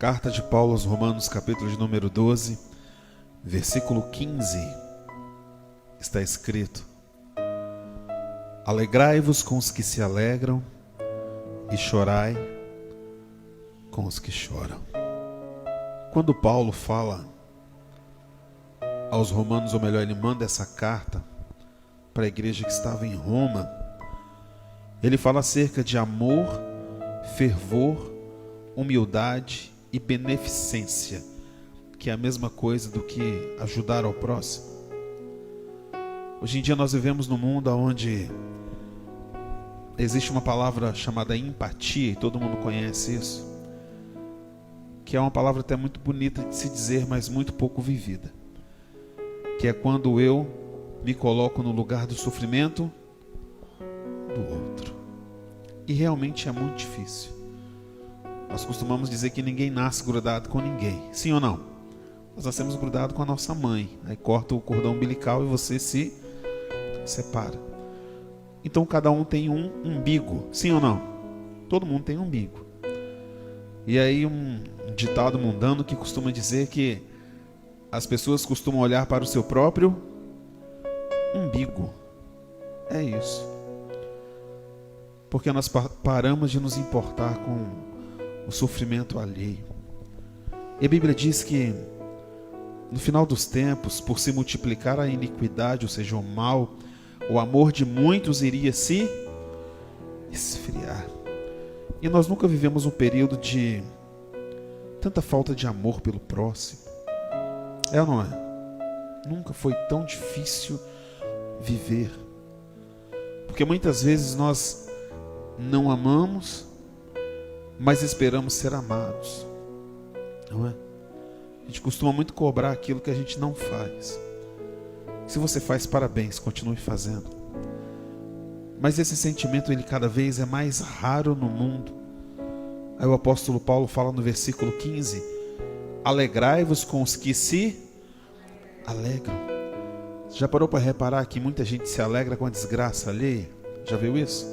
Carta de Paulo aos Romanos, capítulo de número 12, versículo 15, está escrito: Alegrai-vos com os que se alegram e chorai com os que choram. Quando Paulo fala aos romanos, ou melhor, ele manda essa carta para a igreja que estava em Roma, ele fala acerca de amor, fervor, humildade e beneficência, que é a mesma coisa do que ajudar ao próximo. Hoje em dia nós vivemos num mundo onde existe uma palavra chamada empatia, e todo mundo conhece isso, que é uma palavra até muito bonita de se dizer, mas muito pouco vivida, que é quando eu me coloco no lugar do sofrimento do outro. E realmente é muito difícil. Nós costumamos dizer que ninguém nasce grudado com ninguém, sim ou não? Nós nascemos grudados com a nossa mãe, aí corta o cordão umbilical e você se separa. Então cada um tem um umbigo, sim ou não? Todo mundo tem um umbigo. E aí um ditado mundano que costuma dizer que as pessoas costumam olhar para o seu próprio umbigo. É isso. Porque nós paramos de nos importar com o sofrimento alheio. E a Bíblia diz que no final dos tempos, por se multiplicar a iniquidade, ou seja, o mal, o amor de muitos iria se esfriar. E nós nunca vivemos um período de tanta falta de amor pelo próximo. É ou não é? Nunca foi tão difícil viver. Porque muitas vezes nós não amamos, mas esperamos ser amados, não é? A gente costuma muito cobrar aquilo que a gente não faz. Se você faz, parabéns, continue fazendo. Mas esse sentimento, ele cada vez é mais raro no mundo. Aí o apóstolo Paulo fala no versículo 15: Alegrai-vos com os que se alegram. Já parou para reparar que muita gente se alegra com a desgraça alheia? Já viu isso?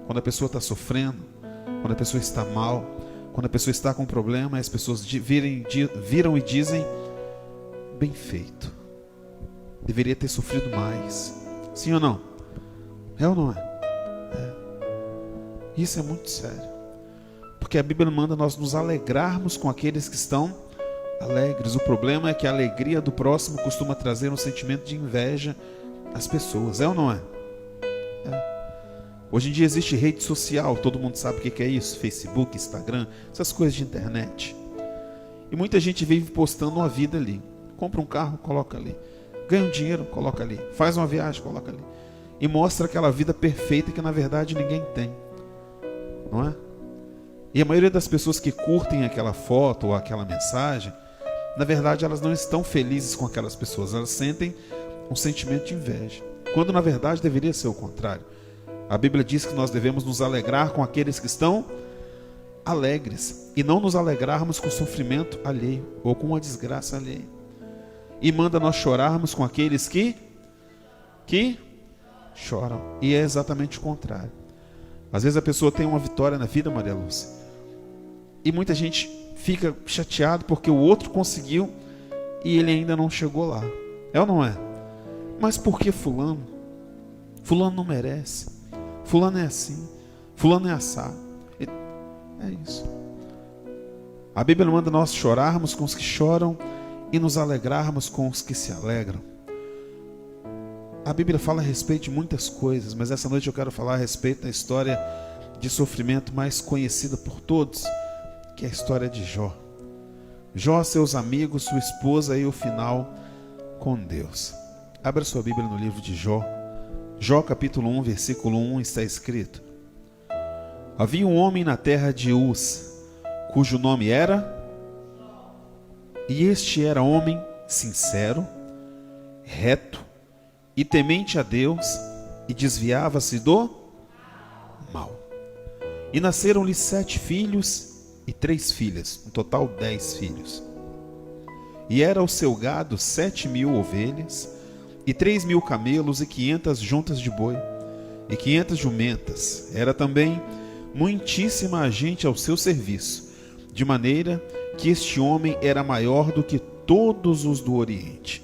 Quando a pessoa está sofrendo, quando a pessoa está mal, quando a pessoa está com problema, as pessoas viram e dizem: bem feito, deveria ter sofrido mais. Sim ou não? É ou não é? É. Isso é muito sério, porque a Bíblia manda nós nos alegrarmos com aqueles que estão alegres. O problema é que a alegria do próximo costuma trazer um sentimento de inveja às pessoas. É ou não é? É. Hoje em dia existe rede social, todo mundo sabe o que é isso, Facebook, Instagram, essas coisas de internet. E muita gente vive postando uma vida ali. Compra um carro, coloca ali. Ganha um dinheiro, coloca ali. Faz uma viagem, coloca ali. E mostra aquela vida perfeita que na verdade ninguém tem. Não é? E a maioria das pessoas que curtem aquela foto ou aquela mensagem, na verdade elas não estão felizes com aquelas pessoas. Elas sentem um sentimento de inveja, quando na verdade deveria ser o contrário. A Bíblia diz que nós devemos nos alegrar com aqueles que estão alegres e não nos alegrarmos com o sofrimento alheio ou com a desgraça alheia. E manda nós chorarmos com aqueles que choram. E é exatamente o contrário. Às vezes a pessoa tem uma vitória na vida, Maria Lúcia, e muita gente fica chateado porque o outro conseguiu e ele ainda não chegou lá. É ou não é? Mas por que fulano? Fulano não merece. Fulano é assim, fulano é assado. É isso. A Bíblia manda nós chorarmos com os que choram e nos alegrarmos com os que se alegram. A Bíblia fala a respeito de muitas coisas, mas essa noite eu quero falar a respeito da história de sofrimento mais conhecida por todos, que é a história de Jó. Jó, seus amigos, sua esposa e o final com Deus. Abra sua Bíblia no livro de Jó. Jó capítulo 1, versículo 1 está escrito: Havia um homem na terra de Uz, cujo nome era, e este era homem sincero, reto e temente a Deus, e desviava-se do mal. E nasceram-lhe 7 filhos e 3 filhas, no total 10 filhos. E era o seu gado 7.000 ovelhas, e 3.000 camelos, e 500 juntas de boi, e 500 jumentas. Era também muitíssima gente ao seu serviço, de maneira que este homem era maior do que todos os do Oriente.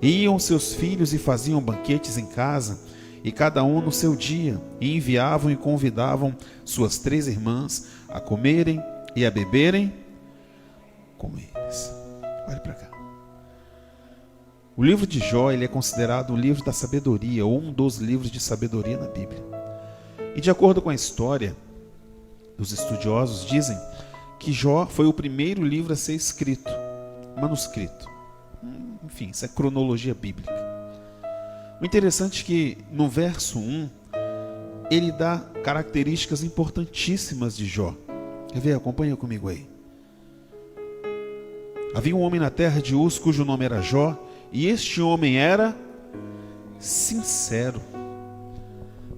Iam seus filhos e faziam banquetes em casa, e cada um no seu dia, e enviavam e convidavam suas 3 irmãs a comerem e a beberem com eles. Olha para cá. O livro de Jó, ele é considerado um livro da sabedoria, ou um dos livros de sabedoria na Bíblia. E de acordo com a história, os estudiosos dizem que Jó foi o primeiro livro a ser escrito, manuscrito. Enfim, isso é cronologia bíblica. O interessante é que no verso 1, ele dá características importantíssimas de Jó. Quer ver? Acompanha comigo aí. Havia um homem na terra de Uz, cujo nome era Jó, e este homem era sincero.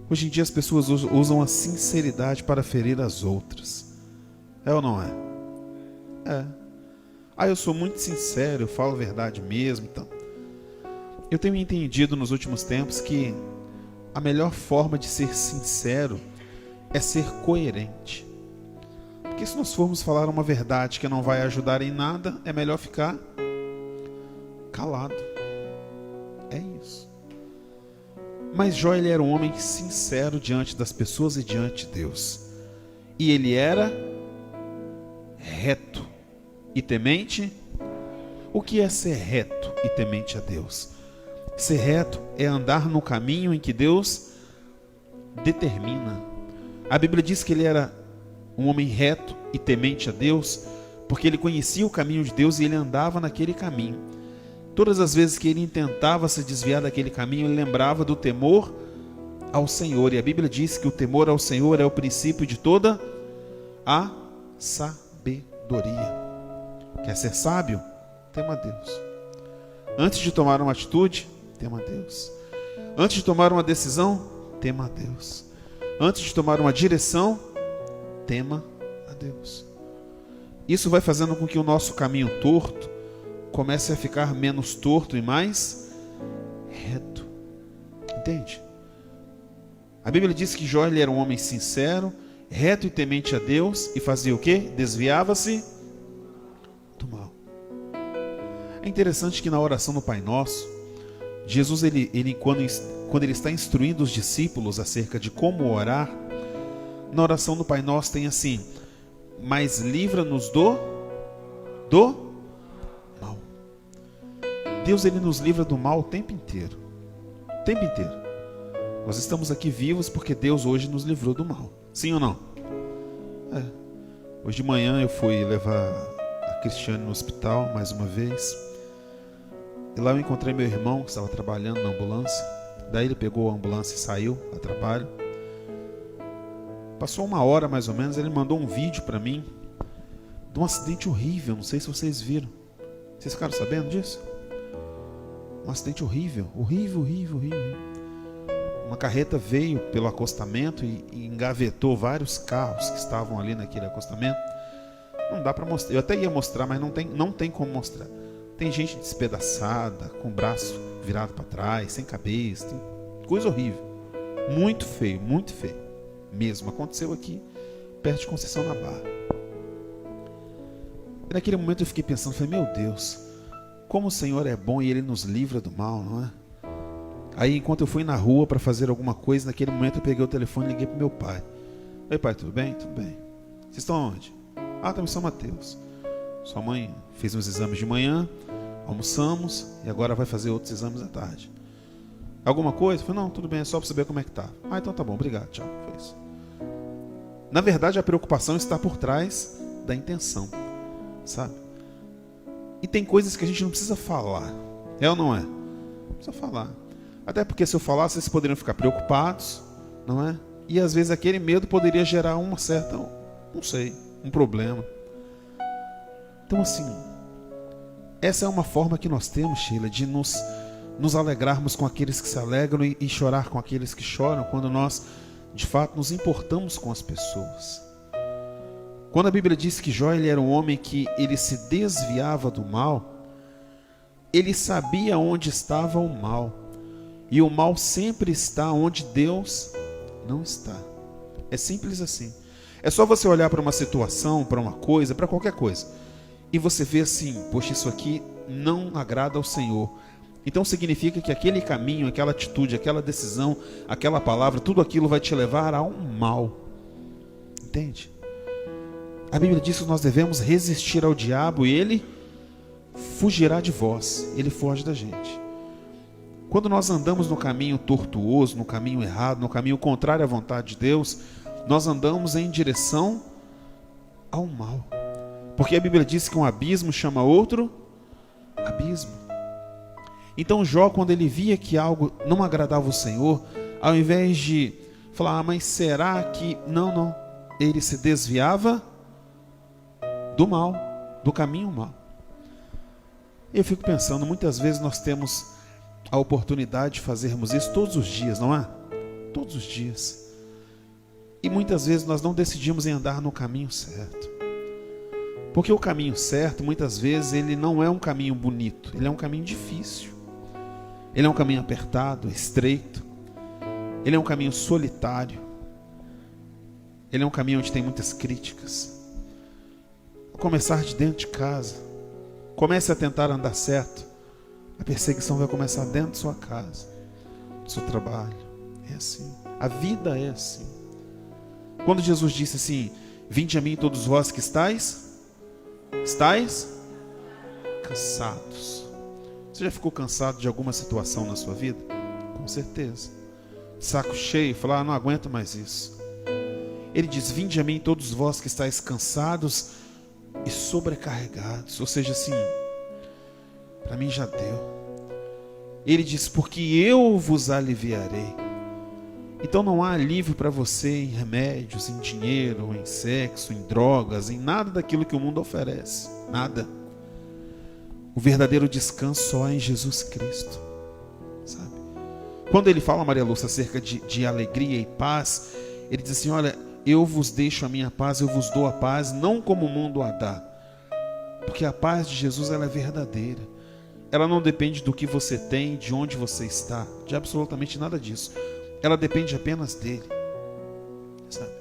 Hoje em dia as pessoas usam a sinceridade para ferir as outras. É ou não é? É. Eu sou muito sincero, eu falo a verdade mesmo. Então, eu tenho entendido nos últimos tempos que a melhor forma de ser sincero é ser coerente. Porque se nós formos falar uma verdade que não vai ajudar em nada, é melhor ficar calado. É isso. Mas Jó, ele era um homem sincero diante das pessoas e diante de Deus. E ele era reto e temente. O que é ser reto e temente a Deus? Ser reto é andar no caminho em que Deus determina. A Bíblia diz que ele era um homem reto e temente a Deus, porque ele conhecia o caminho de Deus e ele andava naquele caminho. Todas as vezes que ele tentava se desviar daquele caminho, ele lembrava do temor ao Senhor. E a Bíblia diz que o temor ao Senhor é o princípio de toda a sabedoria. Quer ser sábio? Tema a Deus. Antes de tomar uma atitude, tema a Deus. Antes de tomar uma decisão, tema a Deus. Antes de tomar uma direção, tema a Deus. Isso vai fazendo com que o nosso caminho torto comece a ficar menos torto e mais reto. Entende? A Bíblia diz que Jó, ele era um homem sincero, reto e temente a Deus, e fazia o quê? Desviava-se do mal. É interessante que na oração do Pai Nosso, Jesus, quando ele está instruindo os discípulos acerca de como orar, na oração do Pai Nosso tem assim: mas livra-nos do mal. Deus, ele nos livra do mal o tempo inteiro. O tempo inteiro. Nós estamos aqui vivos porque Deus hoje nos livrou do mal. Sim ou não? Hoje de manhã eu fui levar a Cristiane no hospital mais uma vez. E lá eu encontrei meu irmão que estava trabalhando na ambulância. Daí ele pegou a ambulância e saiu a trabalho. Passou 1 hora mais ou menos, ele mandou um vídeo para mim de um acidente horrível. Não sei se vocês viram. Vocês ficaram sabendo disso? Um acidente horrível. Horrível. Uma carreta veio pelo acostamento e engavetou vários carros que estavam ali naquele acostamento. Não dá para mostrar. Eu até ia mostrar, mas não tem como mostrar. Tem gente despedaçada, com o braço virado para trás, sem cabeça. Tem coisa horrível. Muito feio mesmo. Aconteceu aqui, perto de Conceição na Barra. E naquele momento eu fiquei pensando, falei, meu Deus, como o Senhor é bom e Ele nos livra do mal, não é? Aí, enquanto eu fui na rua para fazer alguma coisa, naquele momento eu peguei o telefone e liguei para meu pai. Oi, pai, tudo bem? Tudo bem. Vocês estão onde? Estamos em São Mateus. Sua mãe fez uns exames de manhã, almoçamos e agora vai fazer outros exames à tarde. Alguma coisa? Eu falei, não, tudo bem, é só para saber como é que tá. Então tá bom, obrigado, tchau. Foi isso. Na verdade, a preocupação está por trás da intenção, sabe? E tem coisas que a gente não precisa falar. É ou não é? Não precisa falar. Até porque se eu falasse, vocês poderiam ficar preocupados, não é? E às vezes aquele medo poderia gerar uma certa, um problema. Então assim, essa é uma forma que nós temos, Sheila, de nos alegrarmos com aqueles que se alegram e chorar com aqueles que choram, quando nós, de fato, nos importamos com as pessoas. Quando a Bíblia diz que Jó, ele era um homem que ele se desviava do mal, ele sabia onde estava o mal. E o mal sempre está onde Deus não está. É simples assim. É só você olhar para uma situação, para uma coisa, para qualquer coisa. e você vê assim, poxa, isso aqui não agrada ao Senhor. Então significa que aquele caminho, aquela atitude, aquela decisão, aquela palavra, tudo aquilo vai te levar a um mal. Entende? A Bíblia diz que nós devemos resistir ao diabo e ele fugirá de vós. Ele foge da gente. Quando nós andamos no caminho tortuoso, no caminho errado, no caminho contrário à vontade de Deus, nós andamos em direção ao mal. Porque a Bíblia diz que um abismo chama outro abismo. Então Jó, quando ele via que algo não agradava o Senhor, ao invés de falar, mas será que... Não. Ele se desviava do mal, do caminho mal. Eu fico pensando, muitas vezes nós temos a oportunidade de fazermos isso todos os dias, não é? Todos os dias. E muitas vezes nós não decidimos em andar no caminho certo. Porque o caminho certo, muitas vezes, ele não é um caminho bonito, ele é um caminho difícil. Ele é um caminho apertado, estreito. Ele é um caminho solitário. Ele é um caminho onde tem muitas críticas. Vou começar de dentro de casa. Comece a tentar andar certo. A perseguição vai começar dentro de sua casa, do seu trabalho. É assim. A vida é assim. Quando Jesus disse assim, vinde a mim todos vós que estáis cansados. Você já ficou cansado de alguma situação na sua vida? Com certeza. Saco cheio, falar, não aguento mais isso. Ele diz, vinde a mim todos vós que estáis cansados e sobrecarregados. Ou seja, assim, para mim já deu. Ele diz, porque eu vos aliviarei. Então não há alívio para você em remédios, em dinheiro, em sexo, em drogas, em nada daquilo que o mundo oferece. Nada. O verdadeiro descanso só é em Jesus Cristo. Sabe? Quando ele fala, Maria Lúcia, acerca de alegria e paz, ele diz assim, olha, eu vos deixo a minha paz, eu vos dou a paz, não como o mundo a dá. Porque a paz de Jesus, ela é verdadeira. Ela não depende do que você tem, de onde você está, de absolutamente nada disso. Ela depende apenas dele. Sabe?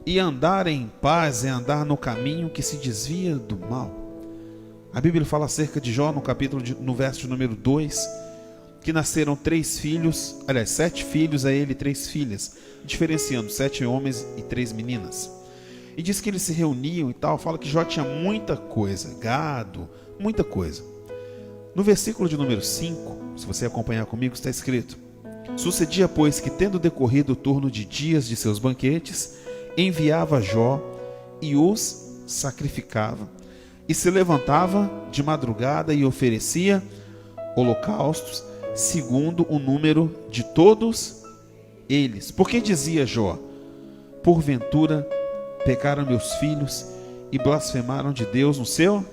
E andar em paz é andar no caminho que se desvia do mal. A Bíblia fala acerca de Jó no verso de número 2, que nasceram 3 filhos, aliás, 7 filhos a ele e 3 filhas, diferenciando 7 homens e 3 meninas. E diz que eles se reuniam e tal, fala que Jó tinha muita coisa, gado, muita coisa. No versículo de número 5, se você acompanhar comigo, está escrito, sucedia, pois, que tendo decorrido o turno de dias de seus banquetes, enviava Jó e os sacrificava. E se levantava de madrugada e oferecia holocaustos, segundo o número de todos eles. Porque dizia Jó, porventura pecaram meus filhos e blasfemaram de Deus no seu?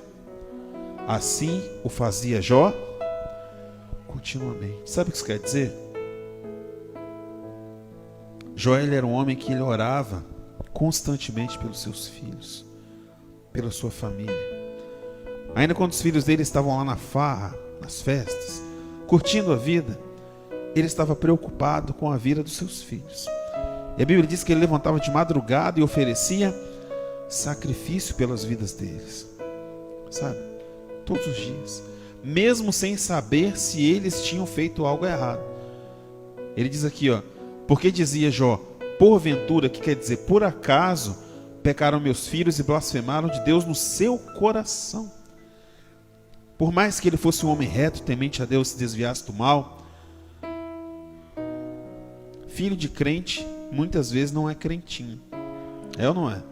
Assim o fazia Jó continuamente. Sabe o que isso quer dizer? Jó, ele era um homem que ele orava constantemente pelos seus filhos, pela sua família. Ainda quando os filhos dele estavam lá na farra, nas festas, curtindo a vida, ele estava preocupado com a vida dos seus filhos. E a Bíblia diz que ele levantava de madrugada e oferecia sacrifício pelas vidas deles. Sabe? Todos os dias. Mesmo sem saber se eles tinham feito algo errado. Ele diz aqui, ó, porque dizia Jó, porventura, que quer dizer, por acaso, pecaram meus filhos e blasfemaram de Deus no seu coração. Por mais que ele fosse um homem reto, temente a Deus, se desviasse do mal, filho de crente, muitas vezes não é crentinho. É ou não é?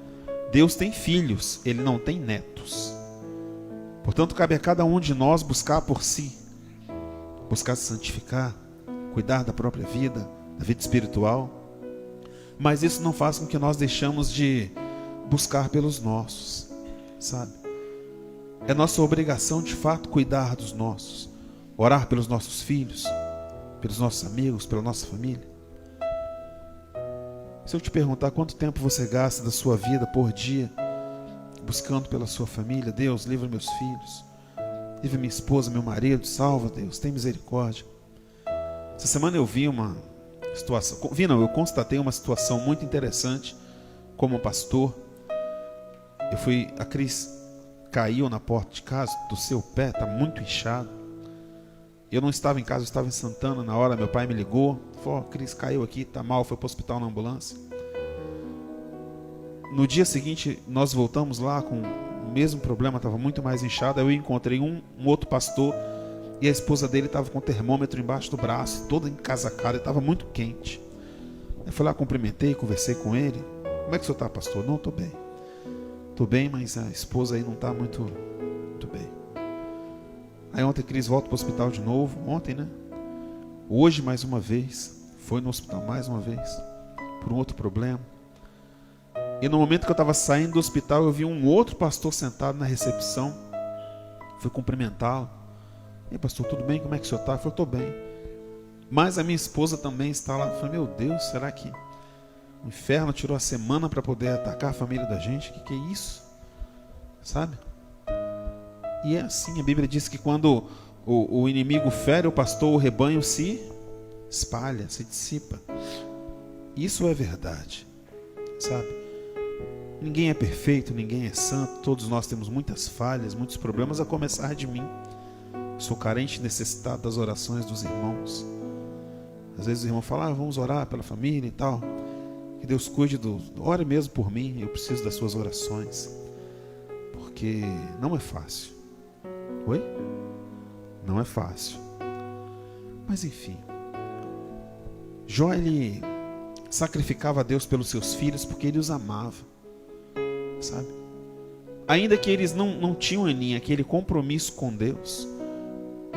Deus tem filhos, ele não tem netos. Portanto, cabe a cada um de nós buscar por si, buscar se santificar, cuidar da própria vida, da vida espiritual. Mas isso não faz com que nós deixamos de buscar pelos nossos, sabe? É nossa obrigação, de fato, cuidar dos nossos, orar pelos nossos filhos, pelos nossos amigos, pela nossa família. Se eu te perguntar quanto tempo você gasta da sua vida por dia buscando pela sua família, Deus, livra meus filhos, livra minha esposa, meu marido, salva, Deus, tem misericórdia. Essa semana eu vi uma situação, eu constatei uma situação muito interessante como pastor. A Cris caiu na porta de casa, do seu pé, está muito inchado. Eu não estava em casa, eu estava em Santana na hora, meu pai me ligou, falou, Cris, caiu aqui, está mal, foi para o hospital na ambulância. No dia seguinte, nós voltamos lá com o mesmo problema, estava muito mais inchado. Eu encontrei um outro pastor e a esposa dele estava com o termômetro embaixo do braço, toda encasacada, estava muito quente. Eu fui lá, cumprimentei, conversei com ele. Como é que o senhor está, pastor? Não, estou bem. Estou bem, mas a esposa aí não está muito bem. Aí ontem a Cris volta para o hospital de novo, ontem, né? Hoje mais uma vez, foi no hospital mais uma vez, por um outro problema. E no momento que eu estava saindo do hospital, eu vi um outro pastor sentado na recepção. Fui cumprimentá-lo. E aí, pastor, tudo bem? Como é que o senhor está? Eu falei, estou bem. Mas a minha esposa também está lá. Eu falei, meu Deus, será que o inferno tirou a semana para poder atacar a família da gente? Que é isso? Sabe? E é assim, a Bíblia diz que quando o inimigo fere o pastor, o rebanho se espalha, se dissipa. Isso é verdade, sabe? Ninguém é perfeito, ninguém é santo, todos nós temos muitas falhas, muitos problemas, a começar de mim. Sou carente e necessitado das orações dos irmãos. Às vezes o irmão fala, vamos orar pela família e tal. Que Deus cuide ore mesmo por mim, eu preciso das suas orações. Porque não é fácil. Oi? Não é fácil. Mas enfim. Jó, ele sacrificava a Deus pelos seus filhos porque ele os amava. Sabe? Ainda que eles não tinham, Aninha, aquele compromisso com Deus,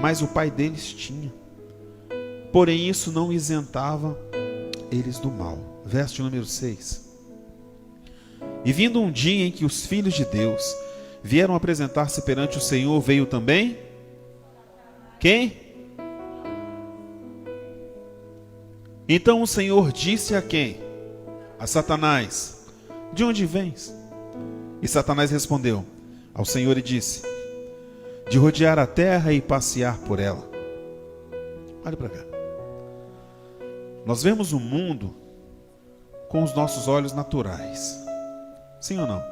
mas o pai deles tinha. Porém, isso não isentava eles do mal. Verso de número 6. E vindo um dia em que os filhos de Deus vieram apresentar-se perante o Senhor, veio também quem? Então o Senhor disse a quem? A Satanás: de onde vens? E Satanás respondeu ao Senhor e disse: de rodear a terra e passear por ela. Olha para cá. Nós vemos o mundo com os nossos olhos naturais. Sim ou não?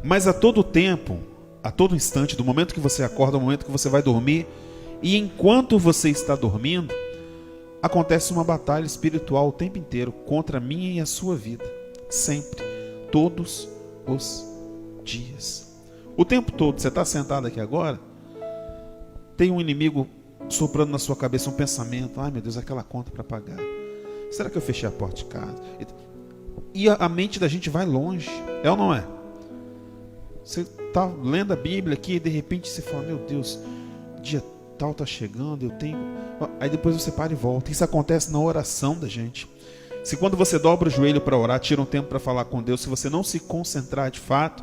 Mas a todo tempo, a todo instante, do momento que você acorda ao momento que você vai dormir, e enquanto você está dormindo, acontece uma batalha espiritual o tempo inteiro contra a minha e a sua vida. Sempre. Todos os dias. O tempo todo. Você está sentado aqui agora, tem um inimigo soprando na sua cabeça um pensamento: ai meu Deus, aquela conta para pagar, será que eu fechei a porta de casa? E a mente da gente vai longe, é ou não é? Você está lendo a Bíblia aqui e de repente você fala: meu Deus, dia tal está chegando, eu tenho... Aí depois você para e volta. Isso acontece na oração da gente. Se quando você dobra o joelho para orar, tira um tempo para falar com Deus, se você não se concentrar de fato,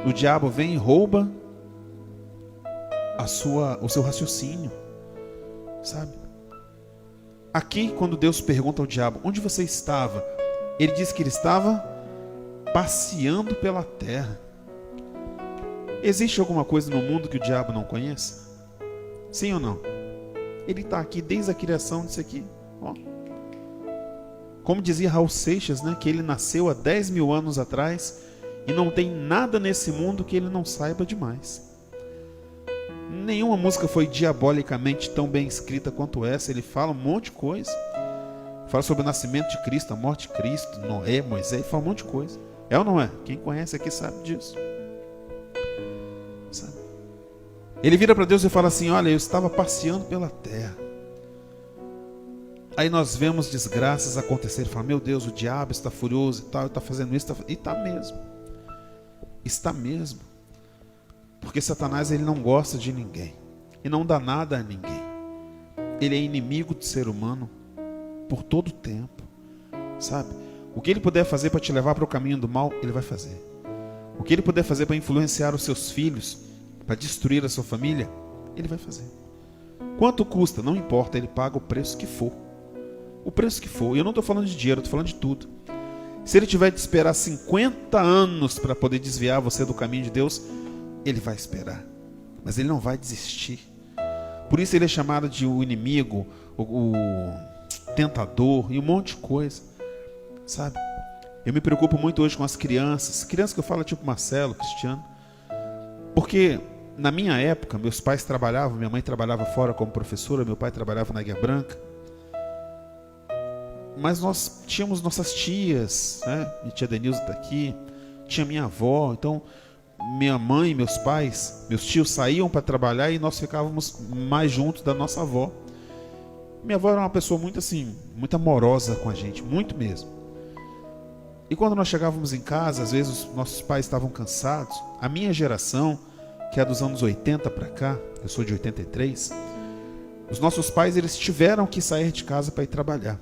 o diabo vem e rouba o seu raciocínio, sabe? Aqui, quando Deus pergunta ao diabo: onde você estava? Ele diz que ele estava passeando pela terra. Existe alguma coisa no mundo que o diabo não conheça? Sim ou não? Ele está aqui desde a criação disso aqui. Ó. Como dizia Raul Seixas, né, que ele nasceu há 10 mil anos atrás e não tem nada nesse mundo que ele não saiba demais. Nenhuma música foi diabolicamente tão bem escrita quanto essa. Ele fala um monte de coisa. Fala sobre o nascimento de Cristo, a morte de Cristo, Noé, Moisés, fala um monte de coisa. É ou não é? Quem conhece aqui sabe disso. Sabe? Ele vira para Deus e fala assim: olha, eu estava passeando pela terra. Aí nós vemos desgraças acontecer. Fala: meu Deus, o diabo está furioso e tal, está fazendo isso. E está mesmo. Está mesmo. Porque Satanás, ele não gosta de ninguém. E não dá nada a ninguém. Ele é inimigo do ser humano por todo o tempo. Sabe? O que ele puder fazer para te levar para o caminho do mal, ele vai fazer. O que ele puder fazer para influenciar os seus filhos, para destruir a sua família, ele vai fazer. Quanto custa? Não importa, ele paga o preço que for. O preço que for. E eu não estou falando de dinheiro, eu estou falando de tudo. Se ele tiver de esperar 50 anos para poder desviar você do caminho de Deus, ele vai esperar. Mas ele não vai desistir. Por isso ele é chamado de o inimigo, o tentador e um monte de coisa. Sabe? Eu me preocupo muito hoje com as crianças. Crianças que eu falo tipo Marcelo, Cristiano. Porque na minha época, meus pais trabalhavam, minha mãe trabalhava fora como professora, meu pai trabalhava na Águia Branca. Mas nós tínhamos nossas tias, né? Minha tia Denilza está aqui, tinha minha avó. Então, minha mãe, meus pais, meus tios saíam para trabalhar e nós ficávamos mais juntos da nossa avó. Minha avó era uma pessoa muito assim, muito amorosa com a gente, muito mesmo. E quando nós chegávamos em casa, às vezes os nossos pais estavam cansados. A minha geração, que é dos anos 80 para cá, eu sou de 83, os nossos pais, eles tiveram que sair de casa para ir trabalhar.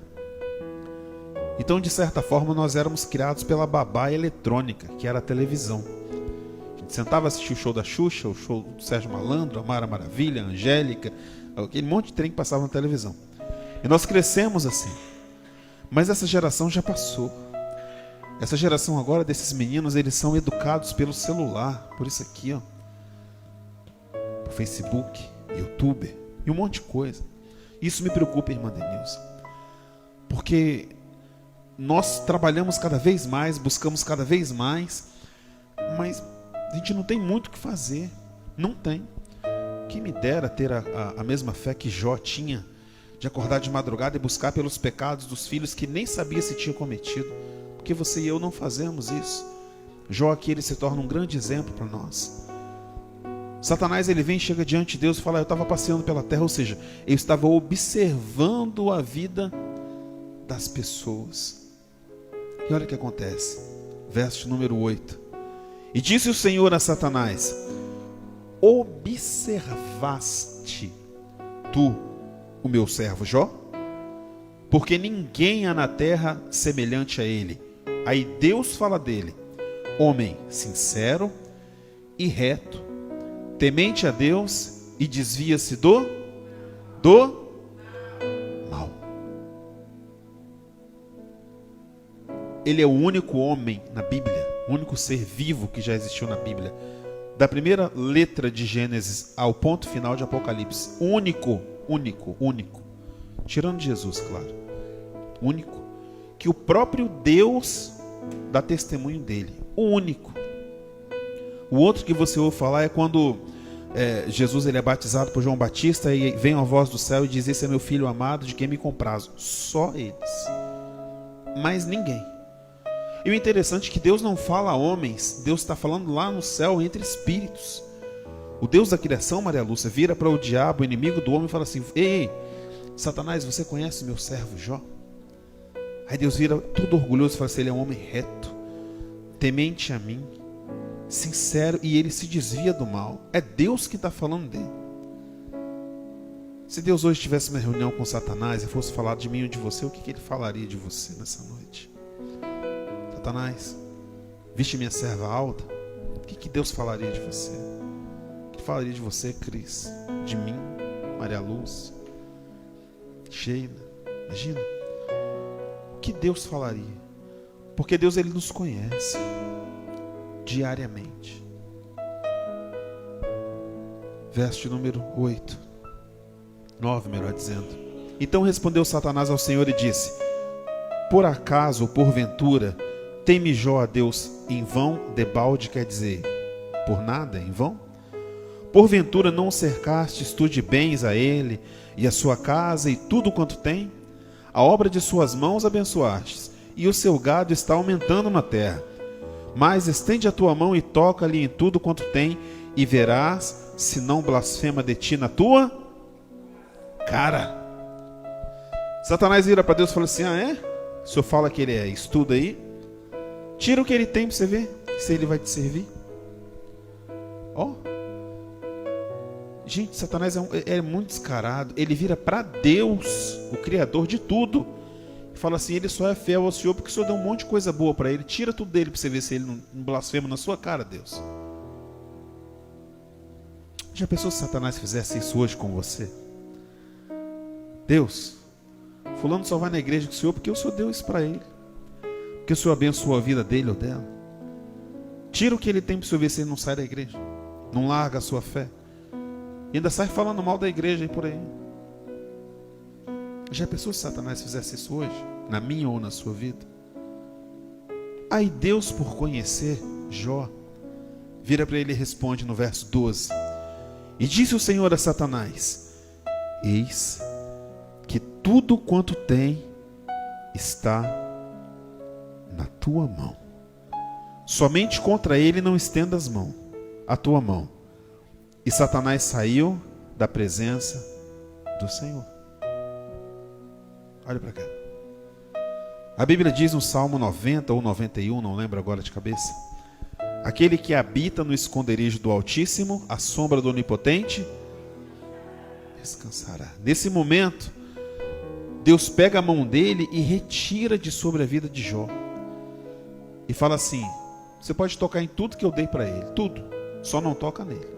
Então, de certa forma, nós éramos criados pela babá eletrônica, que era a televisão. A gente sentava a assistir o show da Xuxa, o show do Sérgio Malandro, a Mara Maravilha, a Angélica, aquele monte de trem que passava na televisão. E nós crescemos assim. Mas essa geração já passou. Essa geração agora desses meninos, eles são educados pelo celular, por isso aqui, ó. Por Facebook, YouTube e um monte de coisa. Isso me preocupa, irmã Denilson. Porque nós trabalhamos cada vez mais, buscamos cada vez mais, mas a gente não tem muito o que fazer. Não tem. Quem me dera ter a mesma fé que Jó tinha, de acordar de madrugada e buscar pelos pecados dos filhos que nem sabia se tinha cometido. Porque você e eu não fazemos isso. Jó aqui, ele se torna um grande exemplo para nós. Satanás, ele vem, chega diante de Deus e fala: eu estava passeando pela terra, ou seja, eu estava observando a vida das pessoas. E olha o que acontece, verso número 8. E disse o Senhor a Satanás: observaste tu o meu servo Jó? Porque ninguém há na terra semelhante a ele. Aí Deus fala dele: homem sincero e reto, temente a Deus e desvia-se do mal. Ele é o único homem na Bíblia, o único ser vivo que já existiu na Bíblia, da primeira letra de Gênesis ao ponto final de Apocalipse. Único, tirando Jesus, claro, único, que o próprio Deus dá testemunho dele, o único. O outro que você ouve falar é quando Jesus, ele é batizado por João Batista e vem a voz do céu e diz: esse é meu filho amado, de quem me comprazo. Só eles, mais ninguém. E o interessante é que Deus não fala a homens, Deus está falando lá no céu entre espíritos. O Deus da criação, Maria Lúcia, vira para o diabo, o inimigo do homem, e fala assim: ei, Satanás, você conhece meu servo Jó? Aí Deus vira todo orgulhoso e fala assim: ele é um homem reto, temente a mim, sincero, e ele se desvia do mal. É Deus que está falando dele. Se Deus hoje tivesse uma reunião com Satanás e fosse falar de mim ou de você, o que ele falaria de você nessa noite? Satanás, viste minha serva alta? O que Deus falaria de você? O que falaria de você, Cris? De mim, Maria Luz, Sheila? Imagina. O que Deus falaria? Porque Deus, ele nos conhece diariamente. Verso número 8, 9, melhor dizendo. Então respondeu Satanás ao Senhor e disse: por acaso ou porventura teme Jó a Deus em vão? Debalde quer dizer por nada, em vão? Porventura não cercastes tu de bens a ele e a sua casa e tudo quanto tem? A obra de suas mãos abençoastes, e o seu gado está aumentando na terra. Mas estende a tua mão e toca-lhe em tudo quanto tem, e verás se não blasfema de ti na tua cara. Satanás vira para Deus e fala assim: ah, é? O senhor fala que ele é, estuda aí, tira o que ele tem para você ver se ele vai te servir. Ó, gente, Satanás é muito descarado. Ele vira para Deus, o Criador de tudo, e fala assim: ele só é fiel ao Senhor porque o Senhor deu um monte de coisa boa para ele. Tira tudo dele para você ver se ele não blasfema na sua cara, Deus. Já pensou se Satanás fizesse isso hoje com você? Deus, fulano só vai na igreja com o Senhor porque o Senhor deu isso para ele, porque o Senhor abençoou a vida dele ou dela. Tira o que ele tem para o Senhor ver se ele não sai da igreja, não larga a sua fé, e ainda sai falando mal da igreja e por aí. Já pensou se Satanás fizesse isso hoje, na minha ou na sua vida? Aí Deus, por conhecer Jó, vira para ele e responde no verso 12: E disse o Senhor a Satanás: Eis que tudo quanto tem está na tua mão. Somente contra ele não estendas a tua mão. E Satanás saiu da presença do Senhor. Olha para cá. A Bíblia diz no Salmo 90 ou 91, não lembro agora de cabeça: aquele que habita no esconderijo do Altíssimo, à sombra do Onipotente, descansará. Nesse momento, Deus pega a mão dele e retira de sobre a vida de Jó. E fala assim: você pode tocar em tudo que eu dei para ele, tudo, só não toca nele.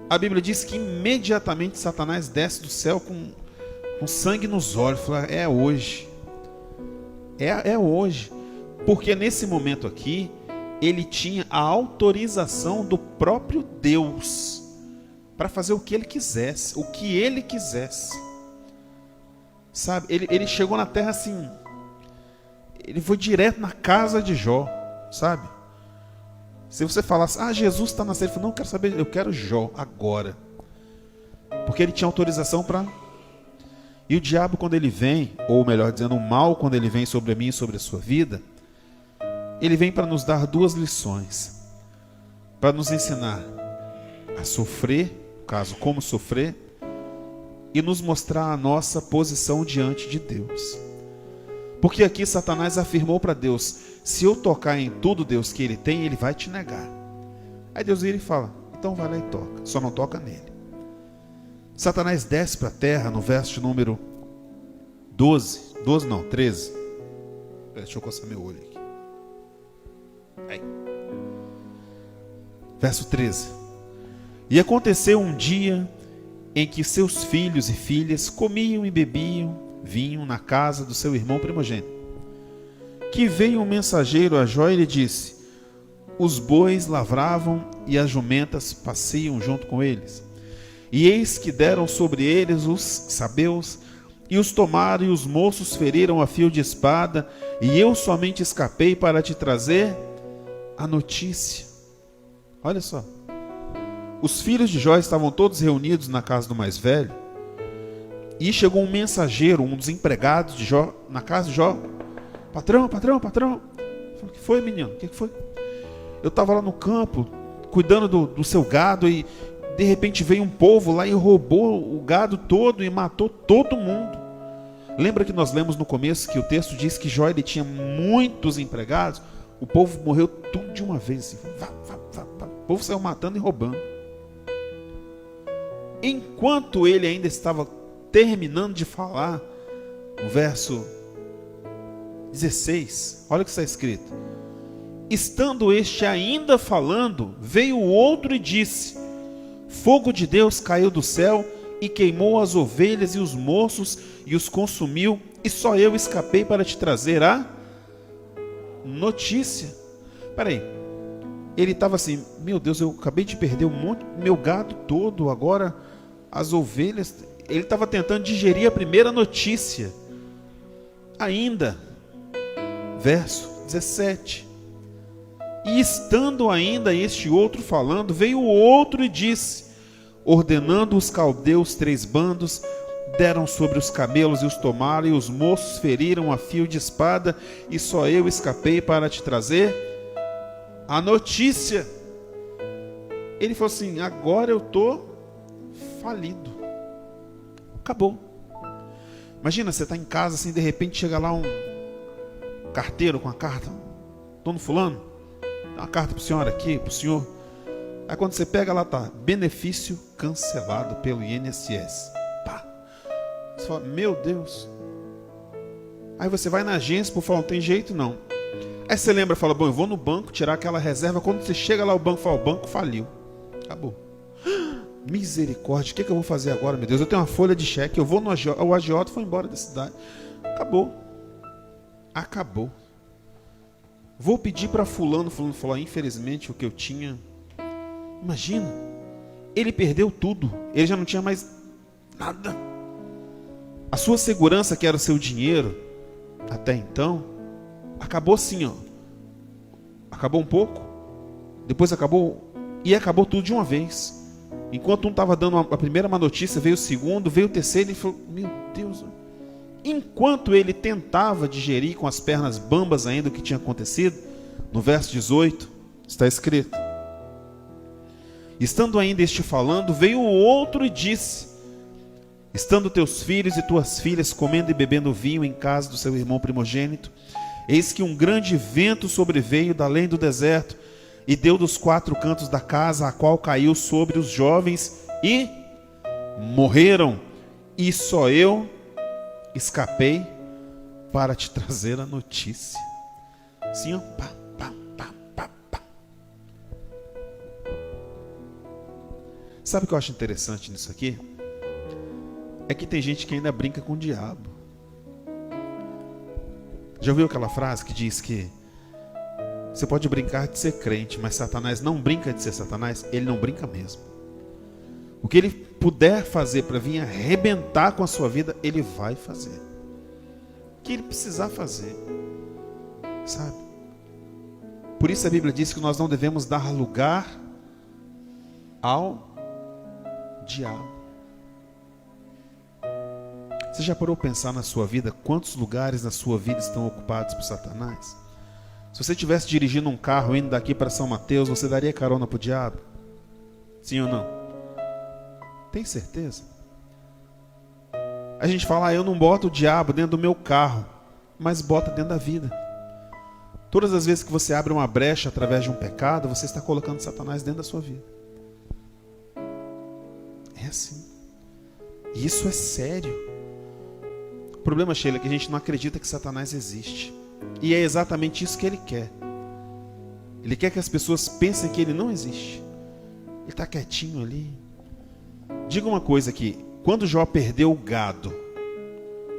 A Bíblia diz que imediatamente Satanás desce do céu com sangue nos olhos. Fala: é hoje. É hoje. Porque nesse momento aqui, ele tinha a autorização do próprio Deus para fazer o que ele quisesse, o que ele quisesse. Sabe, ele chegou na terra assim, ele foi direto na casa de Jó, sabe? Se você falasse: Jesus está nascendo, ele falou: não, eu quero saber, eu quero Jó agora. Porque ele tinha autorização para... E o diabo, quando ele vem, ou melhor dizendo, o mal, quando ele vem sobre mim e sobre a sua vida, ele vem para nos dar duas lições. Para nos ensinar a sofrer, no caso, como sofrer, e nos mostrar a nossa posição diante de Deus. Porque aqui Satanás afirmou para Deus: se eu tocar em tudo, Deus, que ele tem, ele vai te negar. Aí Deus vira e fala: então vai lá e toca, só não toca nele. Satanás desce para a terra no verso número 13. Deixa eu coçar meu olho aqui. Aí. Verso 13. E aconteceu um dia em que seus filhos e filhas comiam e bebiam vinho na casa do seu irmão primogênito, que veio um mensageiro a Jó e lhe disse: os bois lavravam e as jumentas passeiam junto com eles. E eis que deram sobre eles os sabeus, e os tomaram, e os moços feriram a fio de espada, e eu somente escapei para te trazer a notícia. Olha só. Os filhos de Jó estavam todos reunidos na casa do mais velho, e chegou um mensageiro, um dos empregados de Jó, na casa de Jó. Patrão. Falei: o que foi, menino? O que foi? Eu estava lá no campo, cuidando do seu gado, e de repente veio um povo lá e roubou o gado todo e matou todo mundo. Lembra que nós lemos no começo que o texto diz que Jó, ele tinha muitos empregados? O povo morreu tudo de uma vez, assim. O povo saiu matando e roubando. Enquanto ele ainda estava terminando de falar, no verso 16, olha o que está escrito: estando este ainda falando, veio o outro e disse: fogo de Deus caiu do céu e queimou as ovelhas e os moços e os consumiu, e só eu escapei para te trazer a notícia. Peraí, ele estava assim: meu Deus, eu acabei de perder meu gado todo, agora as ovelhas. Ele estava tentando digerir a primeira notícia. Ainda, verso 17. E estando ainda este outro falando, veio o outro e disse: ordenando os caldeus 3 bandos, deram sobre os camelos e os tomaram, e os moços feriram a fio de espada, e só eu escapei para te trazer a notícia. Ele falou assim: agora eu estou falido. Acabou. Imagina, você está em casa assim, de repente chega lá um carteiro com a carta: dono fulano, dá uma carta para o senhor aqui, para o senhor. Aí quando você pega lá, tá: benefício cancelado pelo INSS. Pá. Você fala: meu Deus. Aí você vai na agência, por favor, não tem jeito não. Aí você lembra, fala: bom, eu vou no banco tirar aquela reserva. Quando você chega lá, o banco fala: o banco faliu. Acabou. Misericórdia, o que eu vou fazer agora, meu Deus? Eu tenho uma folha de cheque, eu vou no agiota, o agiota foi embora da cidade. Acabou. Vou pedir para fulano falou: infelizmente o que eu tinha. Imagina, ele perdeu tudo, ele já não tinha mais nada. A sua segurança, que era o seu dinheiro, até então, acabou assim, ó. Acabou um pouco, Depois acabou tudo de uma vez. Enquanto um estava dando a primeira má notícia, veio o segundo, veio o terceiro, e falou, meu Deus. Enquanto ele tentava digerir com as pernas bambas ainda o que tinha acontecido, no verso 18, está escrito: estando ainda este falando, veio o outro e disse: estando teus filhos e tuas filhas comendo e bebendo vinho em casa do seu irmão primogênito, eis que um grande vento sobreveio da além do deserto, e deu dos quatro cantos da casa, a qual caiu sobre os jovens, e morreram. E só eu escapei para te trazer a notícia. Assim, ó, pá, pá, pá, pá, pá. Sabe o que eu acho interessante nisso aqui? É que tem gente que ainda brinca com o diabo. Já ouviu aquela frase que diz que você pode brincar de ser crente, mas Satanás não brinca de ser Satanás? Ele não brinca mesmo. O que ele puder fazer para vir arrebentar com a sua vida, ele vai fazer. O que ele precisar fazer, sabe? Por isso a Bíblia diz que nós não devemos dar lugar ao diabo. Você já parou para pensar na sua vida quantos lugares na sua vida estão ocupados por Satanás? Se você estivesse dirigindo um carro indo daqui para São Mateus, você daria carona para o diabo? Sim ou não? Tem certeza? A gente fala, eu não boto o diabo dentro do meu carro, mas bota dentro da vida. Todas as vezes que você abre uma brecha através de um pecado, você está colocando Satanás dentro da sua vida. É assim. E isso é sério. O problema, Sheila, é que a gente não acredita que Satanás existe. E é exatamente isso que ele quer. Ele quer que as pessoas pensem que ele não existe. Ele está quietinho ali. Diga uma coisa aqui. Quando Jó perdeu o gado,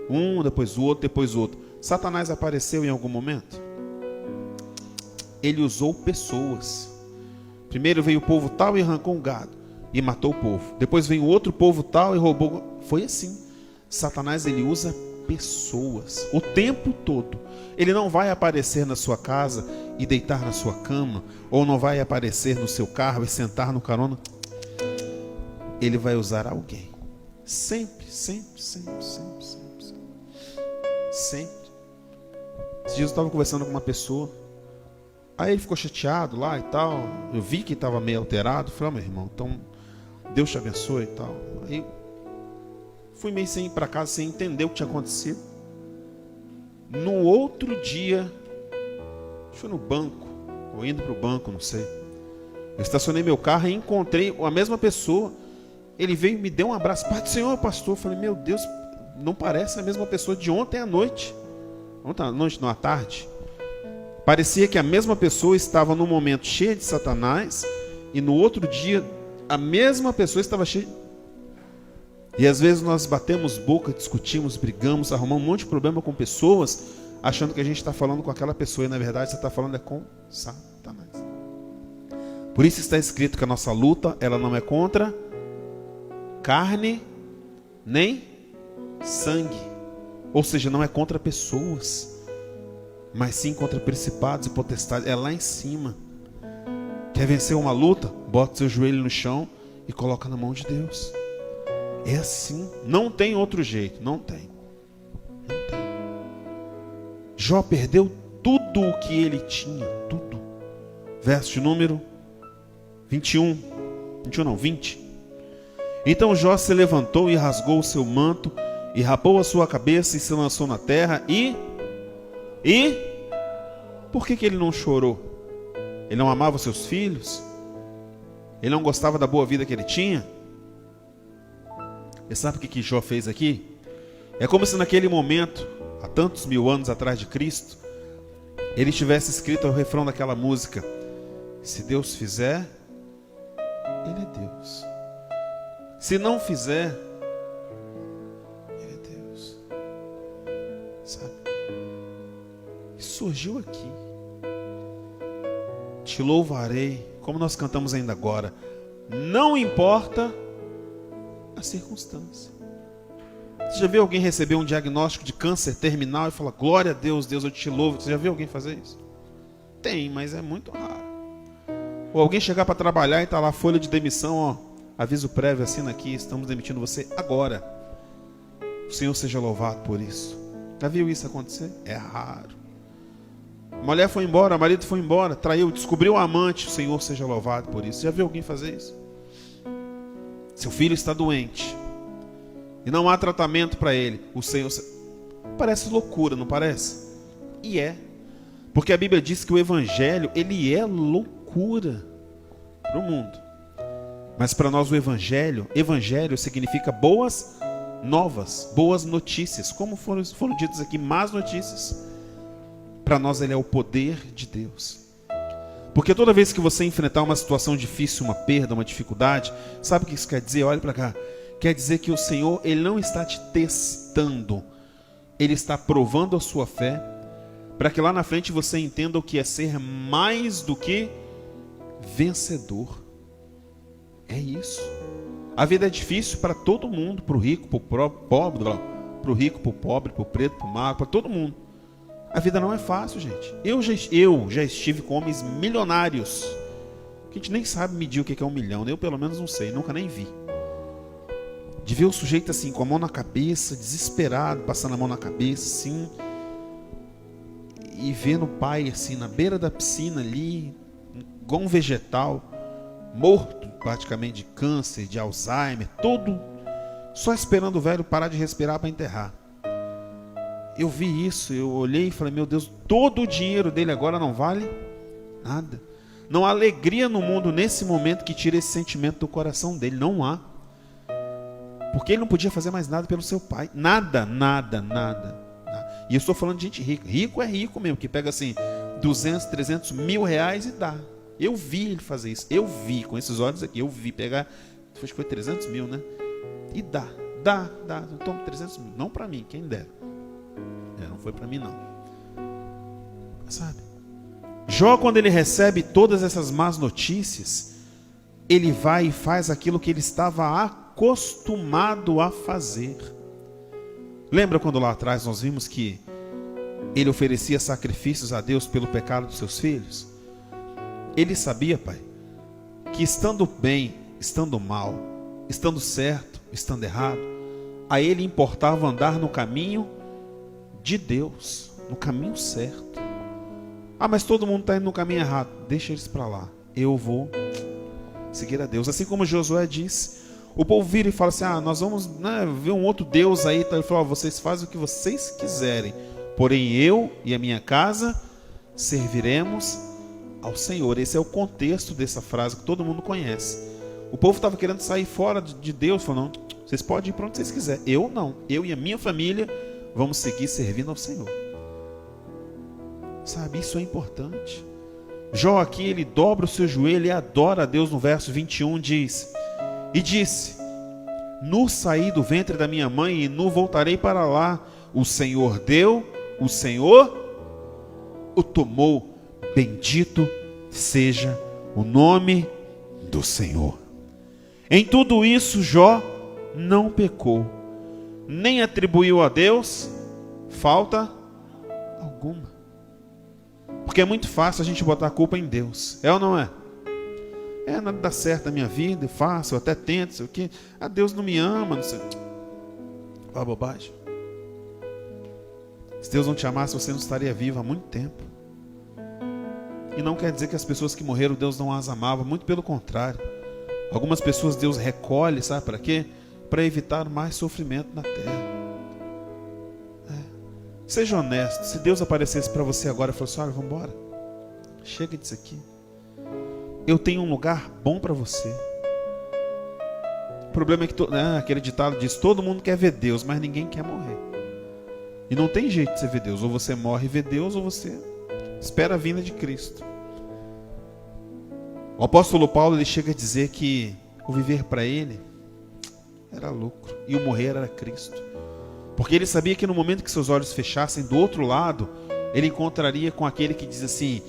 um, depois o outro, Satanás apareceu em algum momento? Ele usou pessoas. Primeiro veio o povo tal e arrancou um gado e matou o povo. Depois veio outro povo tal e roubou. Foi assim. Satanás, ele usa pessoas o tempo todo. Ele não vai aparecer na sua casa e deitar na sua cama, ou não vai aparecer no seu carro e sentar no carona. Ele vai usar alguém. Sempre, sempre, sempre, sempre, sempre, sempre. Sempre. Esses dias eu estava conversando com uma pessoa, aí ele ficou chateado lá e tal. Eu vi que estava meio alterado. Falei, meu irmão, então Deus te abençoe e tal. Aí fui meio sem ir para casa, sem entender o que tinha acontecido. No outro dia, fui no banco, ou indo para o banco, não sei. Eu estacionei meu carro e encontrei a mesma pessoa. Ele veio e me deu um abraço. Pai do Senhor, pastor. Eu falei, meu Deus, não parece a mesma pessoa de ontem à noite. Ontem à noite, não, à tarde. Parecia que a mesma pessoa estava num momento cheia de Satanás, e no outro dia, a mesma pessoa estava cheia. E às vezes nós batemos boca, discutimos, brigamos, arrumamos um monte de problema com pessoas, achando que a gente está falando com aquela pessoa, e na verdade você está falando com Satanás. Por isso está escrito que a nossa luta, ela não é contra carne, nem sangue. Ou seja, não é contra pessoas, mas sim contra principados e potestades. É lá em cima. Quer vencer uma luta? Bota seu joelho no chão e coloca na mão de Deus. É assim. Não tem outro jeito. Não tem. Não tem. Jó perdeu tudo o que ele tinha. Tudo. Verso de número 21. 21 não, 20. Então Jó se levantou e rasgou o seu manto, e rapou a sua cabeça e se lançou na terra. E por que ele não chorou? Ele não amava os seus filhos? Ele não gostava da boa vida que ele tinha? E sabe o que Jó fez aqui? É como se naquele momento, há tantos mil anos atrás de Cristo, ele tivesse escrito o refrão daquela música: se Deus fizer, Ele é Deus. Se não fizer, Ele é Deus. Sabe? Isso surgiu aqui. Te louvarei, como nós cantamos ainda agora. Não importa a circunstância. Você já viu alguém receber um diagnóstico de câncer terminal e falar, glória a Deus, Deus, eu te louvo? Você já viu alguém fazer isso? Tem, mas é muito raro. Ou alguém chegar para trabalhar e tá lá a folha de demissão, ó, aviso prévio, assina aqui, estamos demitindo você agora. O Senhor seja louvado por isso. Já viu isso acontecer? É raro. A mulher foi embora, o marido foi embora, traiu, descobriu o amante, o Senhor seja louvado por isso. Já viu alguém fazer isso? Seu filho está doente e não há tratamento para ele, o Senhor... Parece loucura, não parece? E é. Porque a Bíblia diz que o Evangelho, ele é loucura para o mundo. Mas para nós o Evangelho significa boas novas, boas notícias. Como foram ditas aqui, más notícias. Para nós ele é o poder de Deus. Porque toda vez que você enfrentar uma situação difícil, uma perda, uma dificuldade, sabe o que isso quer dizer? Olha para cá. Quer dizer que o Senhor, ele não está te testando. Ele está provando a sua fé, para que lá na frente você entenda o que é ser mais do que vencedor. É isso. A vida é difícil para todo mundo, para o rico, para o pobre, para o rico, para o pobre, para o preto, para o magro, para todo mundo. A vida não é fácil, gente. Eu já estive com homens milionários, que a gente nem sabe medir o que é 1 milhão. Eu pelo menos não sei, nunca nem vi. De ver o sujeito assim, com a mão na cabeça, desesperado, passando a mão na cabeça, assim, e vendo o pai assim, na beira da piscina ali, igual um vegetal, morto praticamente de câncer, de Alzheimer, todo, só esperando o velho parar de respirar para enterrar. Eu vi isso, eu olhei e falei, meu Deus, todo o dinheiro dele agora não vale nada. Não há alegria no mundo nesse momento que tire esse sentimento do coração dele, não há. Porque ele não podia fazer mais nada pelo seu pai. Nada. E eu estou falando de gente rica. Rico é rico mesmo, que pega assim 200, 300 mil reais e dá. Eu vi ele fazer isso. Eu vi, com esses olhos aqui, eu vi pegar, acho que foi 300 mil, né? E dá. Eu tomo 300 mil. Não para mim, quem dera. Não foi para mim não. Sabe? Jó, quando ele recebe todas essas más notícias, ele vai e faz aquilo que ele estava acostumado a fazer. Lembra quando lá atrás nós vimos que ele oferecia sacrifícios a Deus pelo pecado dos seus filhos? Ele sabia, pai, que estando bem, estando mal, estando certo, estando errado, a ele importava andar no caminho de Deus, no caminho certo. Ah, mas todo mundo está indo no caminho errado. Deixa eles para lá. Eu vou seguir a Deus. Assim como Josué disse, o povo vira e fala assim, nós vamos ver um outro Deus aí. Ele falou, vocês fazem o que vocês quiserem, porém eu e a minha casa serviremos ao Senhor. Esse é o contexto dessa frase que todo mundo conhece. O povo estava querendo sair fora de Deus, falando, não, vocês podem ir para onde vocês quiserem. Eu não, eu e a minha família vamos seguir servindo ao Senhor. Sabe, isso é importante. Jó aqui, ele dobra o seu joelho e adora a Deus. No verso 21 diz, e disse, nu saí do ventre da minha mãe e nu voltarei para lá. O Senhor deu, o Senhor o tomou. Bendito seja o nome do Senhor. Em tudo isso Jó não pecou, nem atribuiu a Deus falta alguma. Porque é muito fácil a gente botar a culpa em Deus. É ou não é? Nada dá certo na minha vida, eu faço, eu até tento, sei o quê. Deus não me ama, não sei. Fala bobagem. Se Deus não te amasse, você não estaria vivo há muito tempo. E não quer dizer que as pessoas que morreram, Deus não as amava. Muito pelo contrário. Algumas pessoas Deus recolhe, sabe para quê? Para evitar mais sofrimento na terra. Seja honesto. Se Deus aparecesse para você agora e falasse, olha, vamos embora, chega disso aqui, eu tenho um lugar bom para você. O problema é que aquele ditado diz, todo mundo quer ver Deus, mas ninguém quer morrer. E não tem jeito de você ver Deus. Ou você morre e vê Deus, ou você espera a vinda de Cristo. O apóstolo Paulo, ele chega a dizer que o viver para ele era lucro e o morrer era Cristo. Porque ele sabia que no momento que seus olhos fechassem, do outro lado, ele encontraria com aquele que diz assim,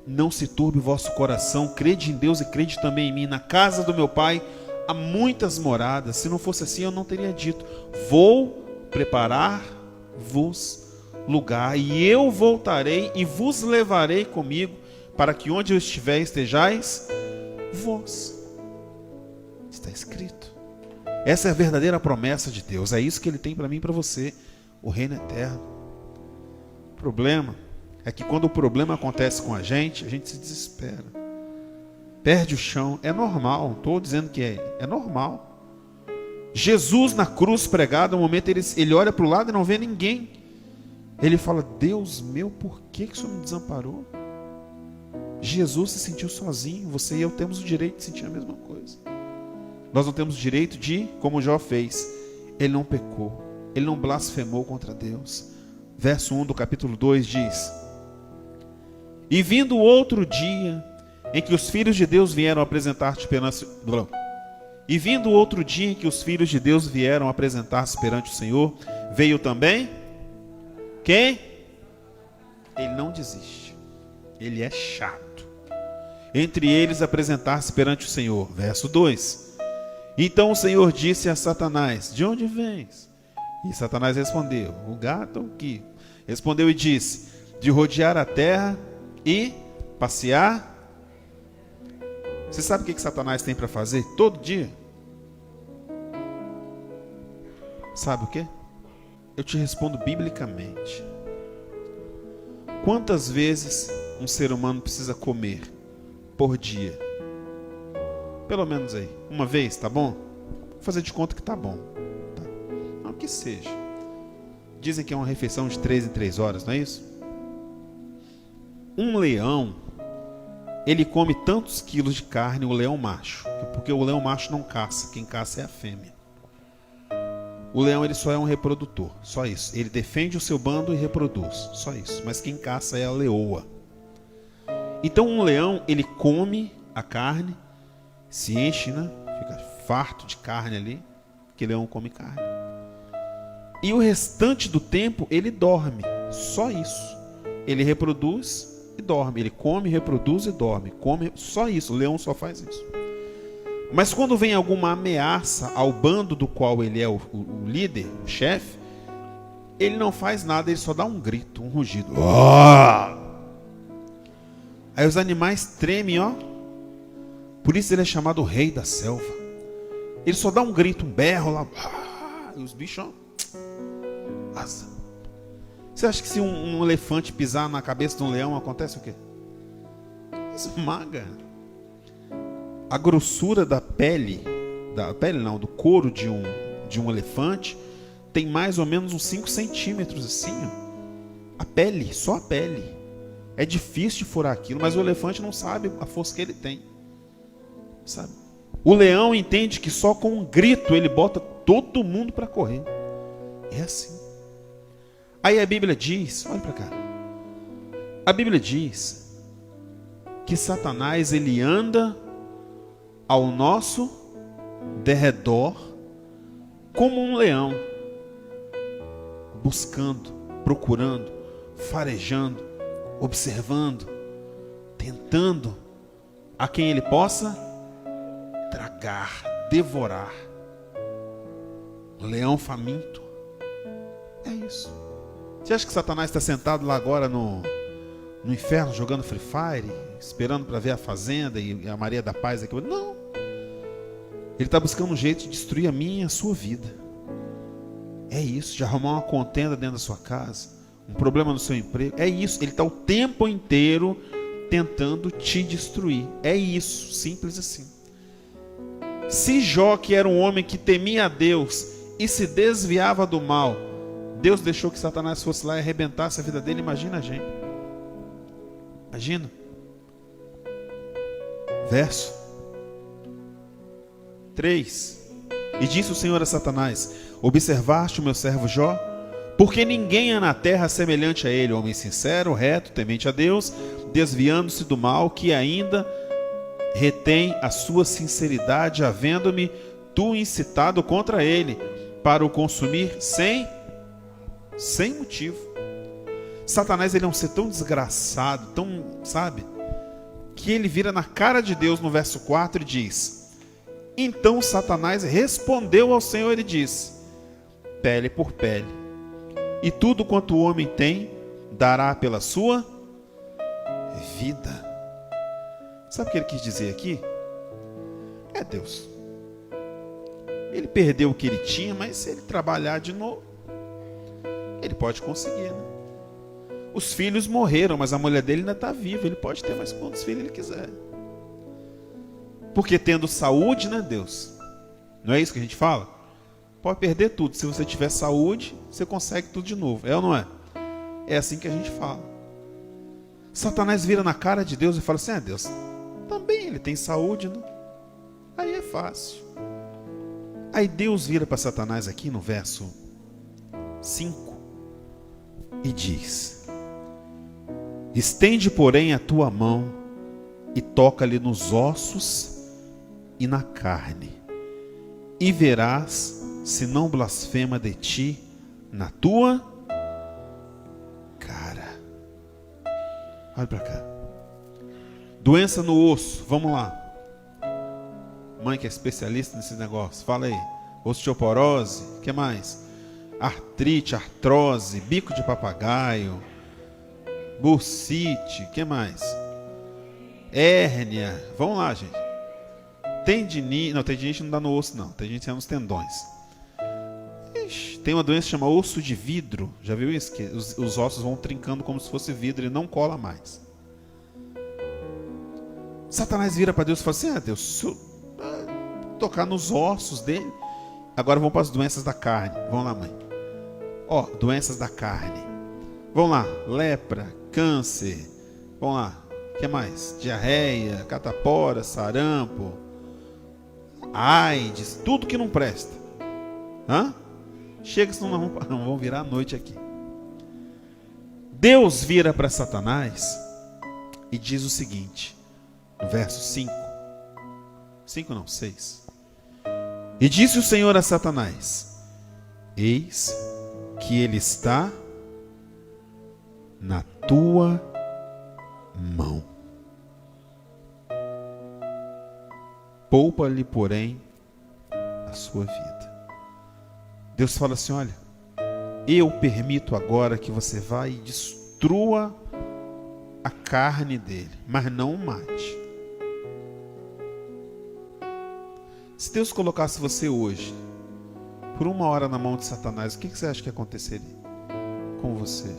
não se turbe o vosso coração, crede em Deus e crede também em mim. Na casa do meu pai há muitas moradas. Se não fosse assim, eu não teria dito, vou preparar-vos lugar, e eu voltarei e vos levarei comigo, para que onde eu estiver estejais vós. Está escrito. Essa é a verdadeira promessa de Deus. É isso que Ele tem para mim e para você. O reino eterno. O problema é que quando o problema acontece com a gente se desespera. Perde o chão. É normal. Não estou dizendo que é normal. Jesus na cruz pregado, no momento ele olha para o lado e não vê ninguém. Ele fala: Deus meu, por que o Senhor me desamparou? Jesus se sentiu sozinho. Você e eu temos o direito de sentir a mesma coisa. Nós não temos o direito de, como Jó fez, ele não pecou, ele não blasfemou contra Deus. Verso 1 do capítulo 2 diz: E vindo outro dia em que os filhos de Deus vieram apresentar-se perante o Senhor, veio também quem? Ele não desiste. Ele é chato. Entre eles apresentar-se perante o Senhor. Verso 2. Então o Senhor disse a Satanás: De onde vens? E Satanás respondeu: O gato aqui. Respondeu e disse: De rodear a terra e passear. Você sabe o que Satanás tem para fazer todo dia? Sabe o que? Eu te respondo biblicamente. Quantas vezes um ser humano precisa comer por dia? Pelo menos aí, uma vez, tá bom? Vou fazer de conta que tá bom. Tá? Não que seja. Dizem que é uma refeição de 3 em 3 horas, não é isso? Um leão, ele come tantos quilos de carne, o leão macho. Porque o leão macho não caça, quem caça é a fêmea. O leão, ele só é um reprodutor, só isso. Ele defende o seu bando e reproduz, só isso. Mas quem caça é a leoa. Então um leão, ele come a carne, se enche, né? Fica farto de carne ali, porque leão come carne. E o restante do tempo ele dorme, só isso. Ele reproduz e dorme, ele come, reproduz e dorme, come, só isso. O leão só faz isso. Mas quando vem alguma ameaça ao bando do qual ele é o líder, o chefe, ele não faz nada, ele só dá um grito, um rugido. Aí os animais tremem, ó. Por isso ele é chamado o rei da selva. Ele só dá um grito, um berro lá. E os bichos, ó, asa. Você acha que se um elefante pisar na cabeça de um leão, acontece o quê? Esmaga. A grossura da pele do couro de um elefante, tem mais ou menos uns 5 centímetros assim, ó. A pele, só a pele. É difícil de furar aquilo, mas o elefante não sabe a força que ele tem. Sabe? O leão entende que só com um grito ele bota todo mundo para correr. É assim. Aí a Bíblia diz, olha para cá. A Bíblia diz que Satanás, ele anda ao nosso derredor como um leão, buscando, procurando, farejando, observando, tentando a quem ele possa tragar, devorar. Leão faminto. É isso. Você acha que Satanás está sentado lá agora no inferno jogando Free Fire, esperando para ver a Fazenda e a Maria da Paz aqui? Não. Ele está buscando um jeito de destruir a minha e a sua vida. É isso, de arrumar uma contenda dentro da sua casa, um problema no seu emprego. É isso, ele está o tempo inteiro tentando te destruir. É isso, simples assim. Se Jó, que era um homem que temia a Deus e se desviava do mal, Deus deixou que Satanás fosse lá e arrebentasse a vida dele, imagina a gente. Imagina. Verso 3. E disse o Senhor a Satanás: observaste o meu servo Jó? Porque ninguém há na terra semelhante a ele, homem sincero, reto, temente a Deus, desviando-se do mal, que ainda retém a sua sinceridade, havendo-me tu incitado contra ele, para o consumir sem motivo. Satanás, ele é um ser tão desgraçado, tão, sabe, que ele vira na cara de Deus no verso 4 e diz: então Satanás respondeu ao Senhor e disse: pele por pele, e tudo quanto o homem tem dará pela sua vida. Sabe o que ele quis dizer aqui? É Deus. Ele perdeu o que ele tinha, mas se ele trabalhar de novo, ele pode conseguir, né? Os filhos morreram, mas a mulher dele ainda está viva. Ele pode ter mais quantos filhos ele quiser. Porque tendo saúde, né, Deus? Não é isso que a gente fala? Pode perder tudo. Se você tiver saúde, você consegue tudo de novo. É ou não é? É assim que a gente fala. Satanás vira na cara de Deus e fala assim: Deus, também ele tem saúde, né? Aí é fácil. Aí Deus vira para Satanás aqui no verso 5 e diz: estende, porém, a tua mão e toca-lhe nos ossos e na carne, e verás se não blasfema de ti na tua cara. Olha para cá. Doença no osso, vamos lá. Mãe que é especialista nesse negócio, fala aí. Osteoporose, o que mais? Artrite, artrose, bico de papagaio, bursite, o que mais? Hérnia, vamos lá, gente. Tendinite, não, tendinite não dá no osso não, tendinite é nos tendões. Ixi, tem uma doença que chama osso de vidro, já viu isso? Que os ossos vão trincando como se fosse vidro e não cola mais. Satanás vira para Deus e fala assim: Deus, se eu tocar nos ossos dele. Agora vamos para as doenças da carne. Vamos lá, mãe. Doenças da carne. Vamos lá. Lepra, câncer. Vamos lá. O que mais? Diarreia, catapora, sarampo, AIDS, tudo que não presta. Chega, senão não vão virar a noite aqui. Deus vira para Satanás e diz o seguinte, no verso 6. E disse o Senhor a Satanás: eis que ele está na tua mão. Poupa-lhe, porém, a sua vida. Deus fala assim: olha, eu permito agora que você vá e destrua a carne dele, mas não o mate. Se Deus colocasse você hoje por 1 hora na mão de Satanás, o que você acha que aconteceria com você?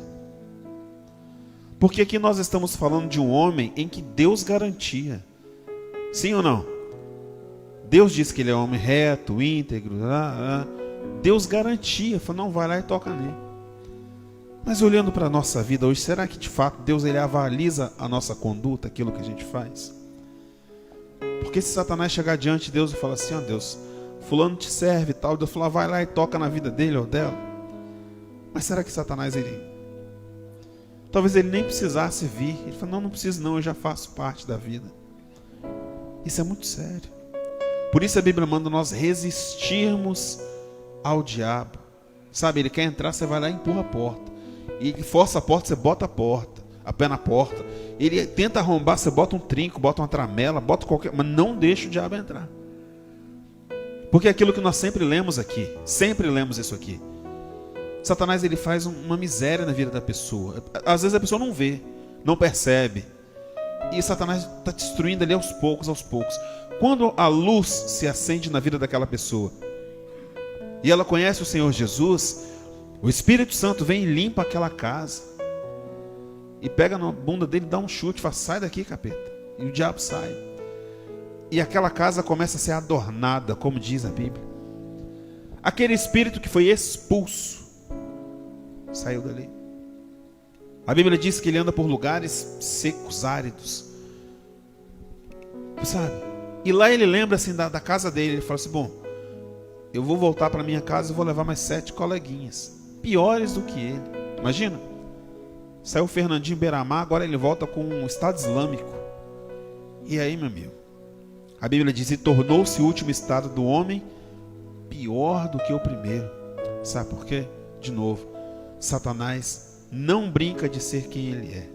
Porque aqui nós estamos falando de um homem em que Deus garantia. Sim ou não? Deus disse que ele é um homem reto, íntegro. Deus garantia. Falou: não, vai lá e toca nele. Mas olhando para a nossa vida hoje, será que de fato Deus ele avaliza a nossa conduta, aquilo que a gente faz? Porque se Satanás chegar diante de Deus e falar assim: Deus, fulano te serve e tal, Deus falar: vai lá e toca na vida dele ou dela. Mas será que Satanás, talvez ele nem precisasse vir. Ele fala: não preciso não, eu já faço parte da vida. Isso é muito sério. Por isso a Bíblia manda nós resistirmos ao diabo. Sabe, ele quer entrar, você vai lá e empurra a porta. E ele força a porta, você bota a pé na porta. Ele tenta arrombar, você bota um trinco, bota uma tramela, bota qualquer... mas não deixa o diabo entrar. Porque é aquilo que nós sempre lemos aqui. Sempre lemos isso aqui. Satanás, ele faz uma miséria na vida da pessoa. Às vezes a pessoa não vê, não percebe. E Satanás está destruindo ali aos poucos. Quando a luz se acende na vida daquela pessoa e ela conhece o Senhor Jesus, o Espírito Santo vem e limpa aquela casa e pega na bunda dele, dá um chute, fala: sai daqui, capeta. E o diabo sai. E aquela casa começa a ser adornada, como diz a Bíblia. Aquele espírito que foi expulso saiu dali. A Bíblia diz que ele anda por lugares secos, áridos. Sabe? E lá ele lembra assim da casa dele. Ele fala assim: bom, eu vou voltar para minha casa e vou levar mais 7 coleguinhas piores do que ele. Imagina. Saiu o Fernandinho Beiramar, agora ele volta com um Estado Islâmico. E aí, meu amigo? A Bíblia diz: e tornou-se o último estado do homem pior do que o primeiro. Sabe por quê? De novo, Satanás não brinca de ser quem ele é.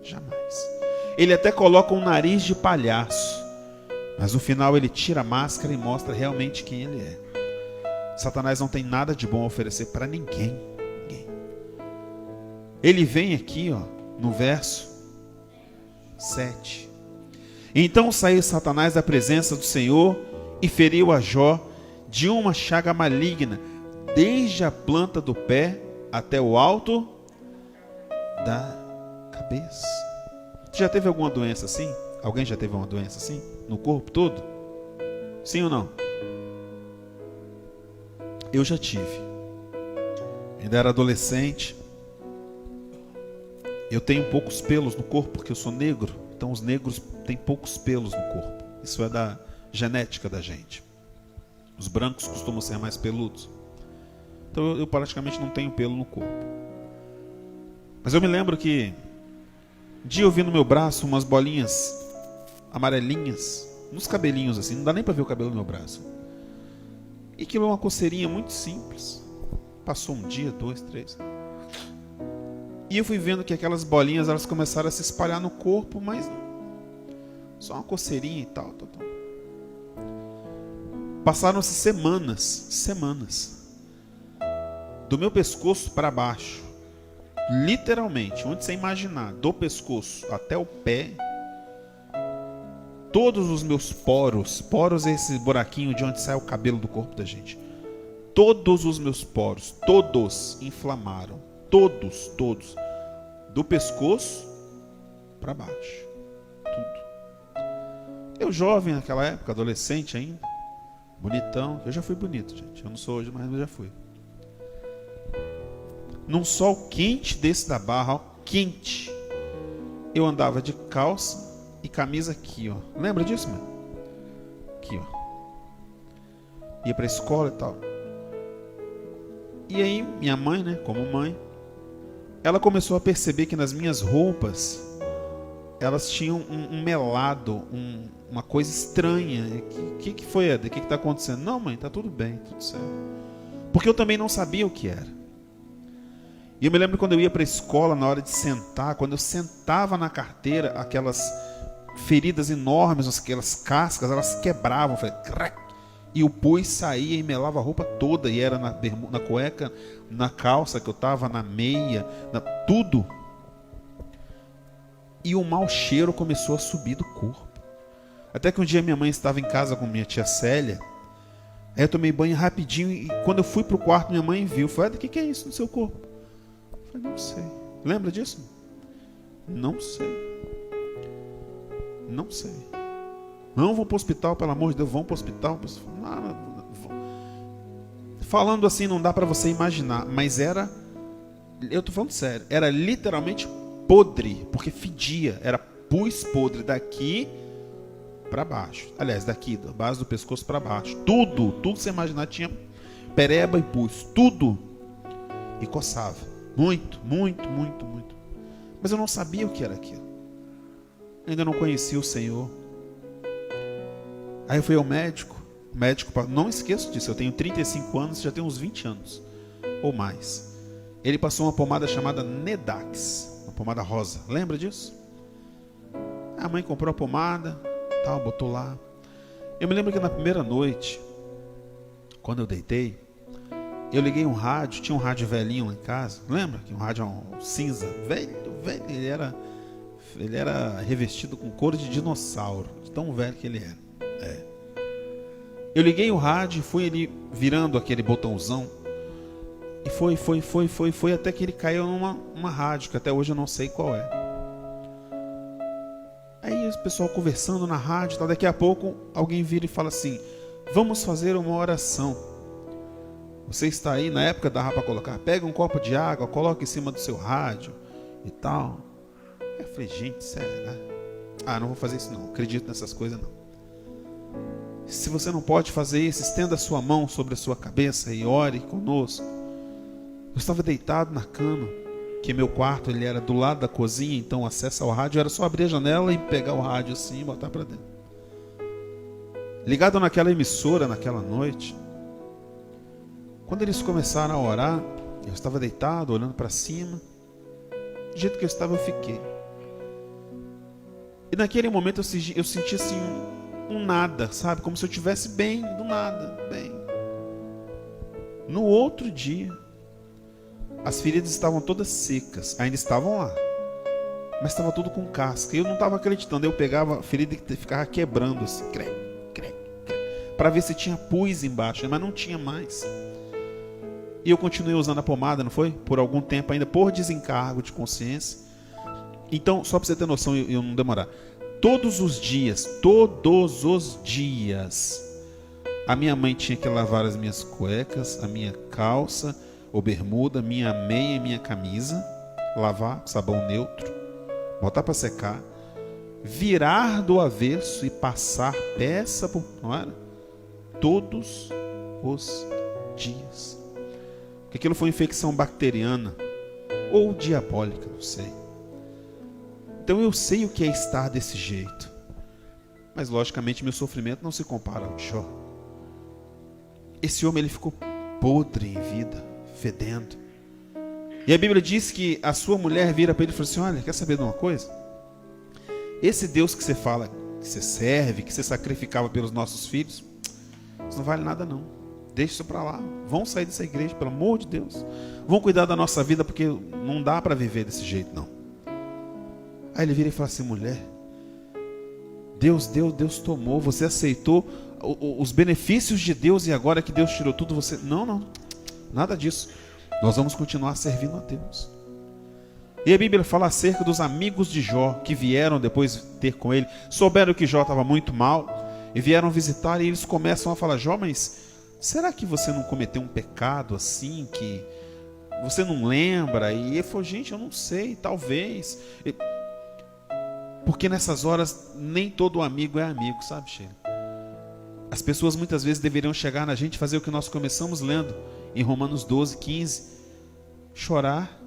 Jamais. Ele até coloca um nariz de palhaço, mas no final ele tira a máscara e mostra realmente quem ele é. Satanás não tem nada de bom a oferecer para ninguém. Ele vem aqui, no verso 7. Então saiu Satanás da presença do Senhor e feriu a Jó de uma chaga maligna, desde a planta do pé até o alto da cabeça. Você já teve alguma doença assim? Alguém já teve uma doença assim? No corpo todo? Sim ou não? Eu já tive. Ainda era adolescente. Eu tenho poucos pelos no corpo porque eu sou negro. Então os negros têm poucos pelos no corpo. Isso é da genética da gente. Os brancos costumam ser mais peludos. Então eu praticamente não tenho pelo no corpo. Mas eu me lembro que um dia eu vi no meu braço umas bolinhas amarelinhas, uns cabelinhos assim, não dá nem para ver o cabelo no meu braço. E aquilo é uma coceirinha muito simples. Passou um dia, 2, 3. E eu fui vendo que aquelas bolinhas, elas começaram a se espalhar no corpo, mas só uma coceirinha e tal. Passaram-se semanas. Do meu pescoço para baixo, literalmente, onde você imaginar, do pescoço até o pé, todos os meus poros é esse buraquinho de onde sai o cabelo do corpo da gente. Todos os meus poros, todos inflamaram. Todos. Do pescoço para baixo. Tudo. Eu jovem naquela época, adolescente ainda, bonitão. Eu já fui bonito, gente. Eu não sou hoje, mas eu já fui. Num sol quente desse da Barra, ó, quente. Eu andava de calça e camisa aqui, ó. Lembra disso, mano? Aqui, ó. Ia pra escola e tal. E aí, minha mãe, né, como mãe, ela começou a perceber que nas minhas roupas, elas tinham um melado, uma coisa estranha. O que foi, Eda? O que está acontecendo? Não, mãe, tá tudo bem, tudo certo. Porque eu também não sabia o que era. E eu me lembro quando eu ia para a escola, na hora de sentar, quando eu sentava na carteira, aquelas feridas enormes, aquelas cascas, elas quebravam, e o pus saía e melava a roupa toda, e era na cueca, na calça que eu estava, na meia, tudo. E o mau cheiro começou a subir do corpo. Até que um dia minha mãe estava em casa com minha tia Célia, aí eu tomei banho rapidinho, e quando eu fui para o quarto, minha mãe viu, falou: o que é isso no seu corpo? Eu falei: não sei. Lembra disso? Não sei. Não, vão para o hospital, pelo amor de Deus, vão para o hospital. Falando assim não dá para você imaginar, mas era, eu estou falando sério, era literalmente podre, porque fedia, era pus podre daqui para baixo. Aliás, daqui, da base do pescoço para baixo. Tudo que você imaginar tinha pereba e pus, tudo. E coçava, muito. Mas eu não sabia o que era aquilo. Ainda não conhecia o Senhor. Aí eu fui ao médico. O médico, não esqueço disso, eu tenho 35 anos, já tenho uns 20 anos ou mais. Ele passou uma pomada chamada Nedax, uma pomada rosa. Lembra disso? A mãe comprou a pomada, tal, botou lá. Eu me lembro que na primeira noite, quando eu deitei, eu liguei um rádio, tinha um rádio velhinho lá em casa. Lembra? Que um rádio cinza, velho, ele era revestido com couro de dinossauro, de tão velho que ele era. Eu liguei o rádio, fui ele virando aquele botãozão, e foi até que ele caiu numa rádio, que até hoje eu não sei qual é. Aí o pessoal conversando na rádio, tal, daqui a pouco alguém vira e fala assim: vamos fazer uma oração. Você está aí, na época dava para colocar, pega um copo de água, coloca em cima do seu rádio e tal. Eu falei: gente, sério, né? Não vou fazer isso não, acredito nessas coisas não. Se você não pode fazer isso, estenda a sua mão sobre a sua cabeça e ore conosco. Eu estava deitado na cama, que meu quarto ele era do lado da cozinha, então o acesso ao rádio era só abrir a janela e pegar o rádio assim e botar para dentro. Ligado naquela emissora naquela noite, quando eles começaram a orar, eu estava deitado, olhando para cima, do jeito que eu estava, eu fiquei. E naquele momento eu senti assim um nada, sabe? Como se eu estivesse bem, do nada, bem. No outro dia, as feridas estavam todas secas, ainda estavam lá, mas estava tudo com casca. E eu não estava acreditando. Eu pegava a ferida e ficava quebrando assim, para ver se tinha pus embaixo, mas não tinha mais. E eu continuei usando a pomada, não foi? Por algum tempo ainda, por desencargo de consciência. Então, só para você ter noção e eu não demorar. Todos os dias, a minha mãe tinha que lavar as minhas cuecas, a minha calça ou bermuda, minha meia e minha camisa. Lavar com sabão neutro, botar para secar, virar do avesso e passar peça por... Não era? Todos os dias. Porque aquilo foi infecção bacteriana ou diabólica, não sei. Então eu sei o que é estar desse jeito. Mas logicamente meu sofrimento não se compara ao de Jó. Esse homem ele ficou podre em vida, fedendo. E a Bíblia diz que a sua mulher vira para ele e fala assim: olha, quer saber de uma coisa? Esse Deus que você fala, que você serve, que você sacrificava pelos nossos filhos, isso não vale nada não. Deixa isso para lá. Vão sair dessa igreja, pelo amor de Deus. Vão cuidar da nossa vida, porque não dá para viver desse jeito não. Aí ele vira e fala assim: mulher, Deus tomou, você aceitou os benefícios de Deus e agora que Deus tirou tudo, você... Não, nada disso. Nós vamos continuar servindo a Deus. E a Bíblia fala acerca dos amigos de Jó, que vieram depois ter com ele, souberam que Jó estava muito mal, e vieram visitar, e eles começam a falar: Jó, mas será que você não cometeu um pecado assim, que você não lembra? E ele falou: gente, eu não sei, talvez. Porque nessas horas, nem todo amigo é amigo, sabe, Sheila? As pessoas muitas vezes deveriam chegar na gente e fazer o que nós começamos lendo em Romanos 12, 15. Chorar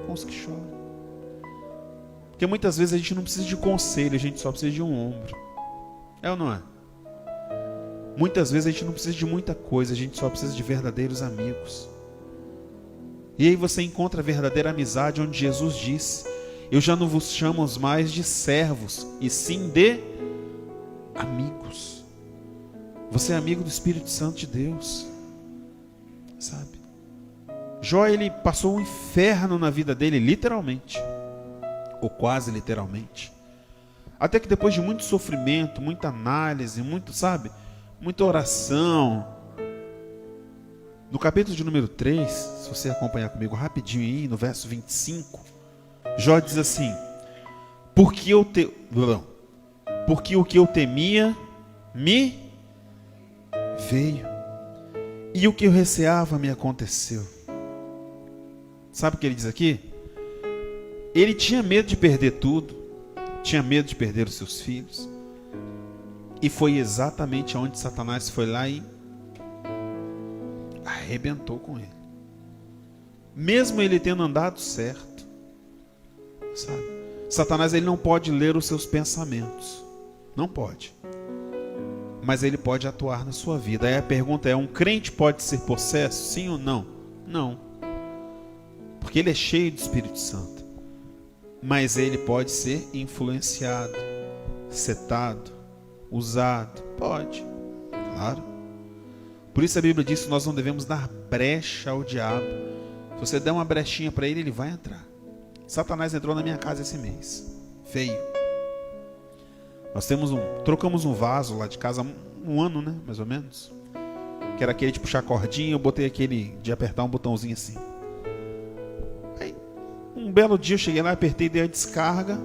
com os que choram. Porque muitas vezes a gente não precisa de conselho, a gente só precisa de um ombro. É ou não é? Muitas vezes a gente não precisa de muita coisa, a gente só precisa de verdadeiros amigos. E aí você encontra a verdadeira amizade, onde Jesus disse: eu já não vos chamo mais de servos, e sim de amigos. Você é amigo do Espírito Santo de Deus, sabe? Jó, ele passou um inferno na vida dele, literalmente, ou quase literalmente. Até que depois de muito sofrimento, muita análise, muita oração, no capítulo de número 3, se você acompanhar comigo rapidinho aí, no verso 25, Jó diz assim: porque o que eu temia me veio, e o que eu receava me aconteceu. Sabe o que ele diz aqui? Ele tinha medo de perder tudo, tinha medo de perder os seus filhos, e foi exatamente onde Satanás foi lá e arrebentou com ele. Mesmo ele tendo andado certo, sabe? Satanás, ele não pode ler os seus pensamentos, não pode, mas ele pode atuar na sua vida. Aí a pergunta é: um crente pode ser possesso? Sim ou não? Não, porque ele é cheio do Espírito Santo. Mas ele pode ser influenciado, setado, usado. Pode, claro. Por isso a Bíblia diz que nós não devemos dar brecha ao diabo. Se você der uma brechinha para ele, ele vai entrar. Satanás entrou na minha casa esse mês, veio. Nós trocamos um vaso lá de casa, um ano, né, mais ou menos, que era aquele de puxar cordinha. Eu botei aquele de apertar um botãozinho assim. Aí, um belo dia eu cheguei lá, apertei, dei a descarga,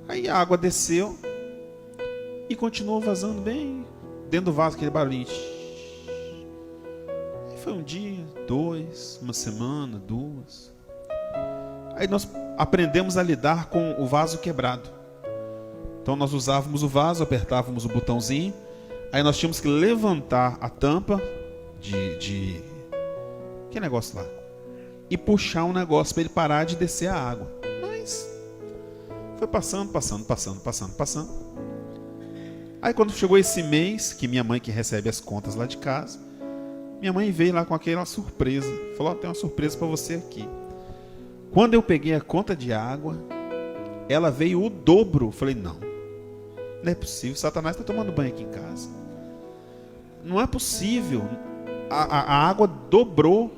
aí a água desceu e continuou vazando bem dentro do vaso, aquele barulhinho. Aí foi um dia, 2, uma semana, 2. Aí nós aprendemos a lidar com o vaso quebrado. Então nós usávamos o vaso, apertávamos o botãozinho, aí nós tínhamos que levantar a tampa de que negócio lá, e puxar um negócio para ele parar de descer a água. Mas foi passando. Aí quando chegou esse mês, que minha mãe que recebe as contas lá de casa, minha mãe veio lá com aquela surpresa. Falou: tem uma surpresa para você aqui. Quando eu peguei a conta de água, ela veio o dobro. Eu falei: não é possível, Satanás está tomando banho aqui em casa. Não é possível, a água dobrou.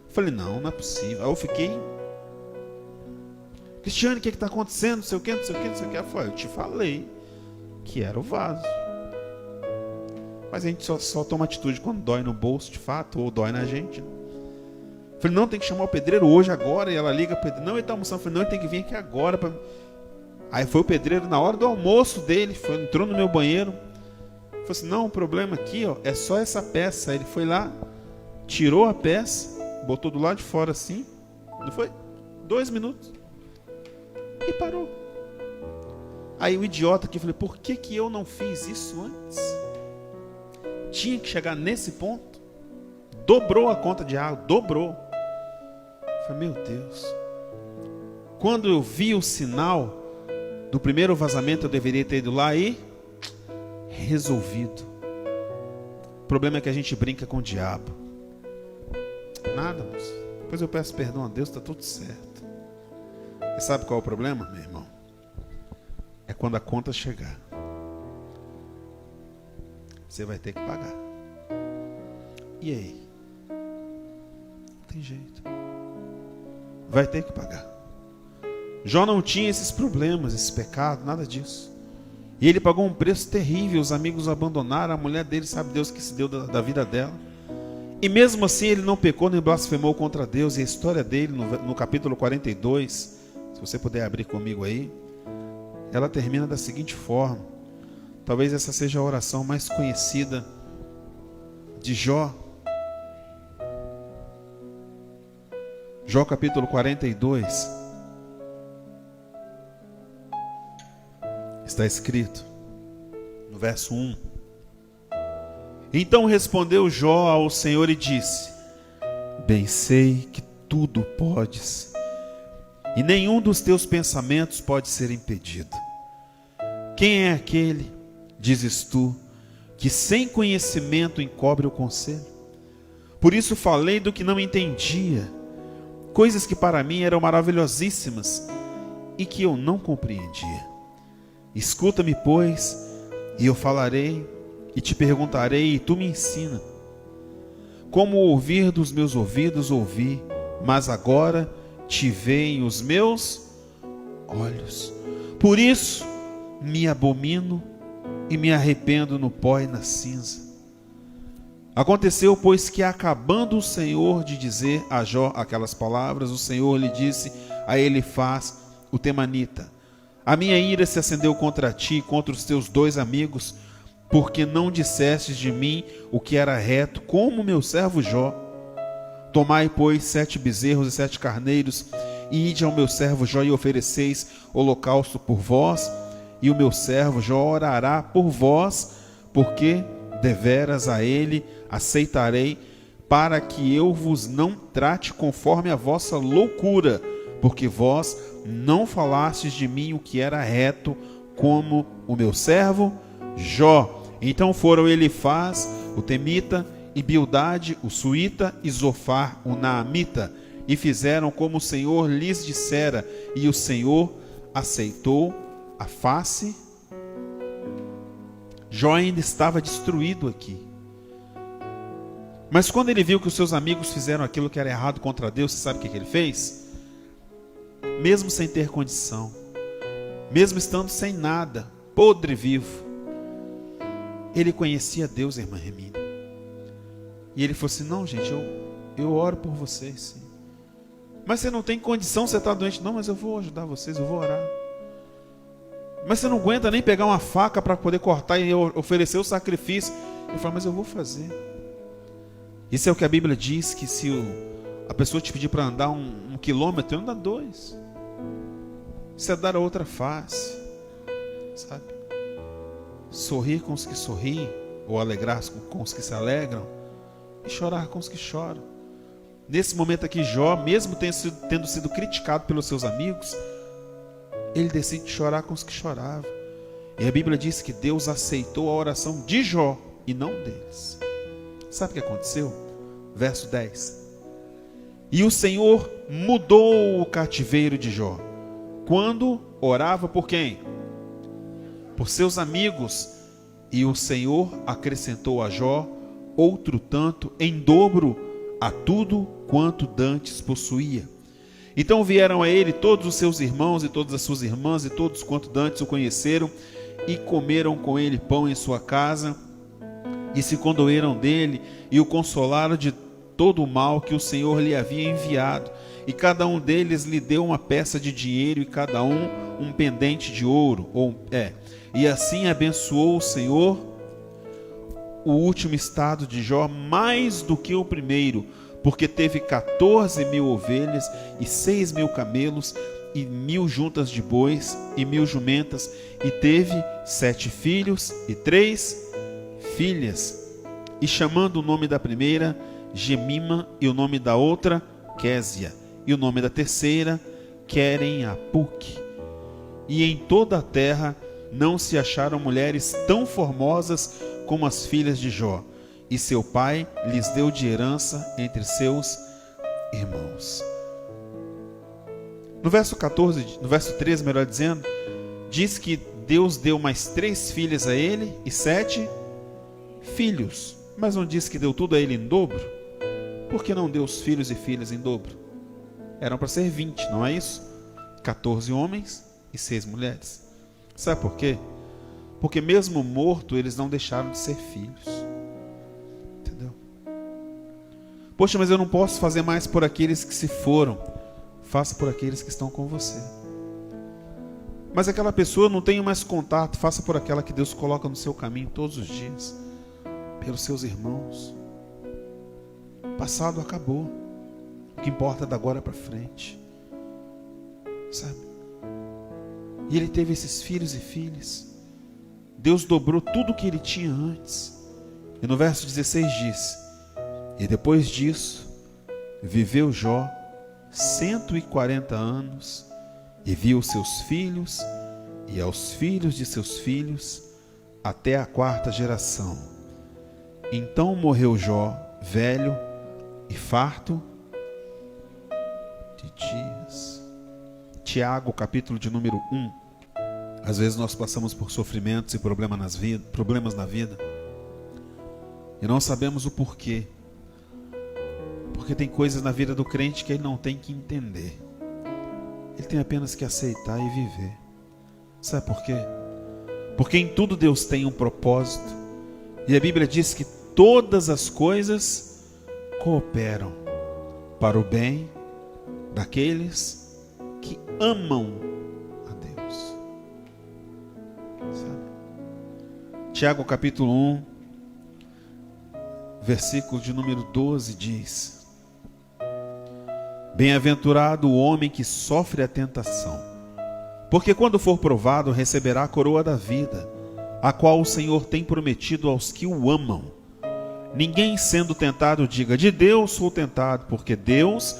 Eu falei: não é possível. Aí eu fiquei Cristiane, o que está acontecendo? Não sei o que, não sei o que, não sei o que. Ela falou, eu te falei que era o vaso. Mas a gente só toma atitude quando dói no bolso, de fato, ou dói na gente. Eu falei, não, tem que chamar o pedreiro hoje, agora. E ela liga para o pedreiro, não, ele está almoçando. Eu falei, não, ele tem que vir aqui agora. Aí foi o pedreiro na hora do almoço dele, entrou no meu banheiro. Falei assim, não, o problema aqui, ó, é só essa peça. Ele foi lá, tirou a peça, botou do lado de fora assim, não foi? 2 minutos. E parou. Aí o idiota aqui, falei, por que eu não fiz isso antes? Tinha que chegar nesse ponto. Dobrou a conta de água, dobrou. Falei, meu Deus. Quando eu vi o sinal do primeiro vazamento, eu deveria ter ido lá e resolvido. O problema é que a gente brinca com o diabo. Nada, moço. Depois eu peço perdão a Deus, está tudo certo. E sabe qual é o problema, meu irmão? É quando a conta chegar. Você vai ter que pagar. E aí? Não tem jeito. Vai ter que pagar. Jó não tinha esses problemas, esse pecado, nada disso. E ele pagou um preço terrível. Os amigos o abandonaram. A mulher dele, sabe Deus que se deu da vida dela. E mesmo assim ele não pecou nem blasfemou contra Deus. E a história dele no capítulo 42, se você puder abrir comigo aí, ela termina da seguinte forma. Talvez essa seja a oração mais conhecida de Jó. Jó capítulo 42. Está escrito no verso 1. Então respondeu Jó ao Senhor e disse: bem sei que tudo podes, e nenhum dos teus pensamentos pode ser impedido. Quem é aquele, dizes tu, que sem conhecimento encobre o conselho? Por isso falei do que não entendia, coisas que para mim eram maravilhosíssimas e que eu não compreendia. Escuta-me, pois, e eu falarei, e te perguntarei, e tu me ensina. Como ouvir dos meus ouvidos ouvi, mas agora te veem os meus olhos. Por isso me abomino e me arrependo no pó e na cinza. Aconteceu, pois, que acabando o Senhor de dizer a Jó aquelas palavras, o Senhor lhe disse a Elifaz, o temanita: a minha ira se acendeu contra ti e contra os teus 2 amigos, porque não dissestes de mim o que era reto, como meu servo Jó. Tomai, pois, 7 bezerros e 7 carneiros, e ide ao meu servo Jó e ofereceis holocausto por vós, e o meu servo Jó orará por vós, porque deveras a ele aceitarei, para que eu vos não trate conforme a vossa loucura, porque vós não falastes de mim o que era reto, como o meu servo Jó. Então foram Elifaz, o temita, e Bildade, o suíta, e Zofar, o naamita, e fizeram como o Senhor lhes dissera, e o Senhor aceitou a face. Jó ainda estava destruído aqui. Mas quando ele viu que os seus amigos fizeram aquilo que era errado contra Deus, você sabe o que ele fez? Mesmo sem ter condição, mesmo estando sem nada, podre vivo, ele conhecia Deus, irmã Remina. E ele falou assim: não, gente, eu oro por vocês, sim. Mas você não tem condição, você está doente. Não, mas eu vou ajudar vocês, eu vou orar. Mas você não aguenta nem pegar uma faca para poder cortar e oferecer o sacrifício. Ele falou: mas eu vou fazer. Isso é o que a Bíblia diz, que se a pessoa te pedir para andar um quilômetro, anda 2. Isso é dar a outra face, sabe? Sorrir com os que sorriem, ou alegrar com os que se alegram, e chorar com os que choram. Nesse momento aqui, Jó, mesmo tendo sido criticado pelos seus amigos, ele decide chorar com os que choravam. E a Bíblia diz que Deus aceitou a oração de Jó e não deles. Sabe o que aconteceu? Verso 10. E o Senhor mudou o cativeiro de Jó, quando orava por quem? Por seus amigos. E o Senhor acrescentou a Jó outro tanto, em dobro, a tudo quanto dantes possuía. Então vieram a ele todos os seus irmãos e todas as suas irmãs e todos quanto dantes o conheceram, e comeram com ele pão em sua casa, e se condoeram dele, e o consolaram de todo o mal que o Senhor lhe havia enviado. E cada um deles lhe deu uma peça de dinheiro, e cada um pendente de ouro. E assim abençoou o Senhor o último estado de Jó mais do que o primeiro, porque teve 14.000 ovelhas, e 6.000 camelos, e 1.000 juntas de bois, e 1.000 jumentas, e teve 7 filhos e 3 filhas. E chamando o nome da primeira Gemima, e o nome da outra Késia, e o nome da terceira Querem-Apuque. E em toda a terra não se acharam mulheres tão formosas como as filhas de Jó, e seu pai lhes deu de herança entre seus irmãos. No verso 13, melhor dizendo, diz que Deus deu mais 3 filhas a ele e 7 filhos, mas não diz que deu tudo a ele em dobro? Por que não deu os filhos e filhas em dobro? Eram para ser 20, não é isso? 14 homens e 6 mulheres. Sabe por quê? Porque mesmo morto, eles não deixaram de ser filhos. Entendeu? Poxa, mas eu não posso fazer mais por aqueles que se foram. Faça por aqueles que estão com você. Mas aquela pessoa não tem mais contato. Faça por aquela que Deus coloca no seu caminho todos os dias. Pelos seus irmãos. O passado acabou. O que importa é da agora para frente. Sabe? E ele teve esses filhos e filhas. Deus dobrou tudo o que ele tinha antes. E no verso 16 diz: e depois disso, viveu Jó 140 anos, e viu seus filhos, e aos filhos de seus filhos, até a 4ª geração. Então morreu Jó, velho e farto de dias. Tiago, capítulo de número 1. Às vezes nós passamos por sofrimentos e problemas na vida, e não sabemos o porquê. Porque tem coisas na vida do crente que ele não tem que entender. Ele tem apenas que aceitar e viver. Sabe por quê? Porque em tudo Deus tem um propósito. E a Bíblia diz que todas as coisas cooperam para o bem daqueles que amam a Deus. Sabe? Tiago capítulo 1, versículo de número 12 diz: bem-aventurado o homem que sofre a tentação, porque quando for provado receberá a coroa da vida, a qual o Senhor tem prometido aos que o amam. Ninguém sendo tentado diga: de Deus sou tentado, porque Deus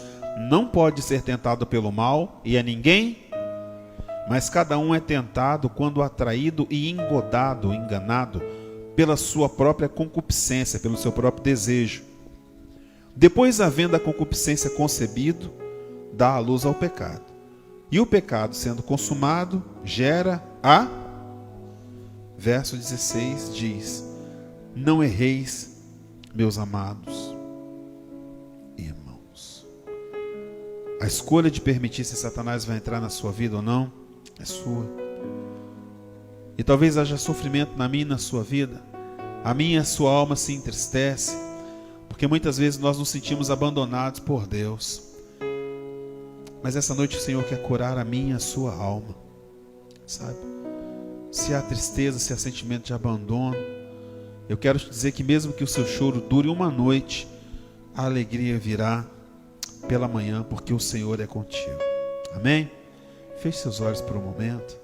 não pode ser tentado pelo mal, e a ninguém, mas cada um é tentado quando atraído e enganado pela sua própria concupiscência, pelo seu próprio desejo. Depois, havendo a concupiscência concebido, dá a luz ao pecado. E o pecado, sendo consumado, gera a... Verso 16 diz: não erreis, meus amados irmãos. A escolha de permitir se Satanás vai entrar na sua vida ou não, é sua. E talvez haja sofrimento na minha e na sua vida. A minha e a sua alma se entristece, porque muitas vezes nós nos sentimos abandonados por Deus. Mas essa noite o Senhor quer curar a minha e a sua alma. Sabe? Se há tristeza, se há sentimento de abandono, eu quero te dizer que mesmo que o seu choro dure uma noite, a alegria virá pela manhã, porque o Senhor é contigo. Amém? Feche seus olhos por um momento.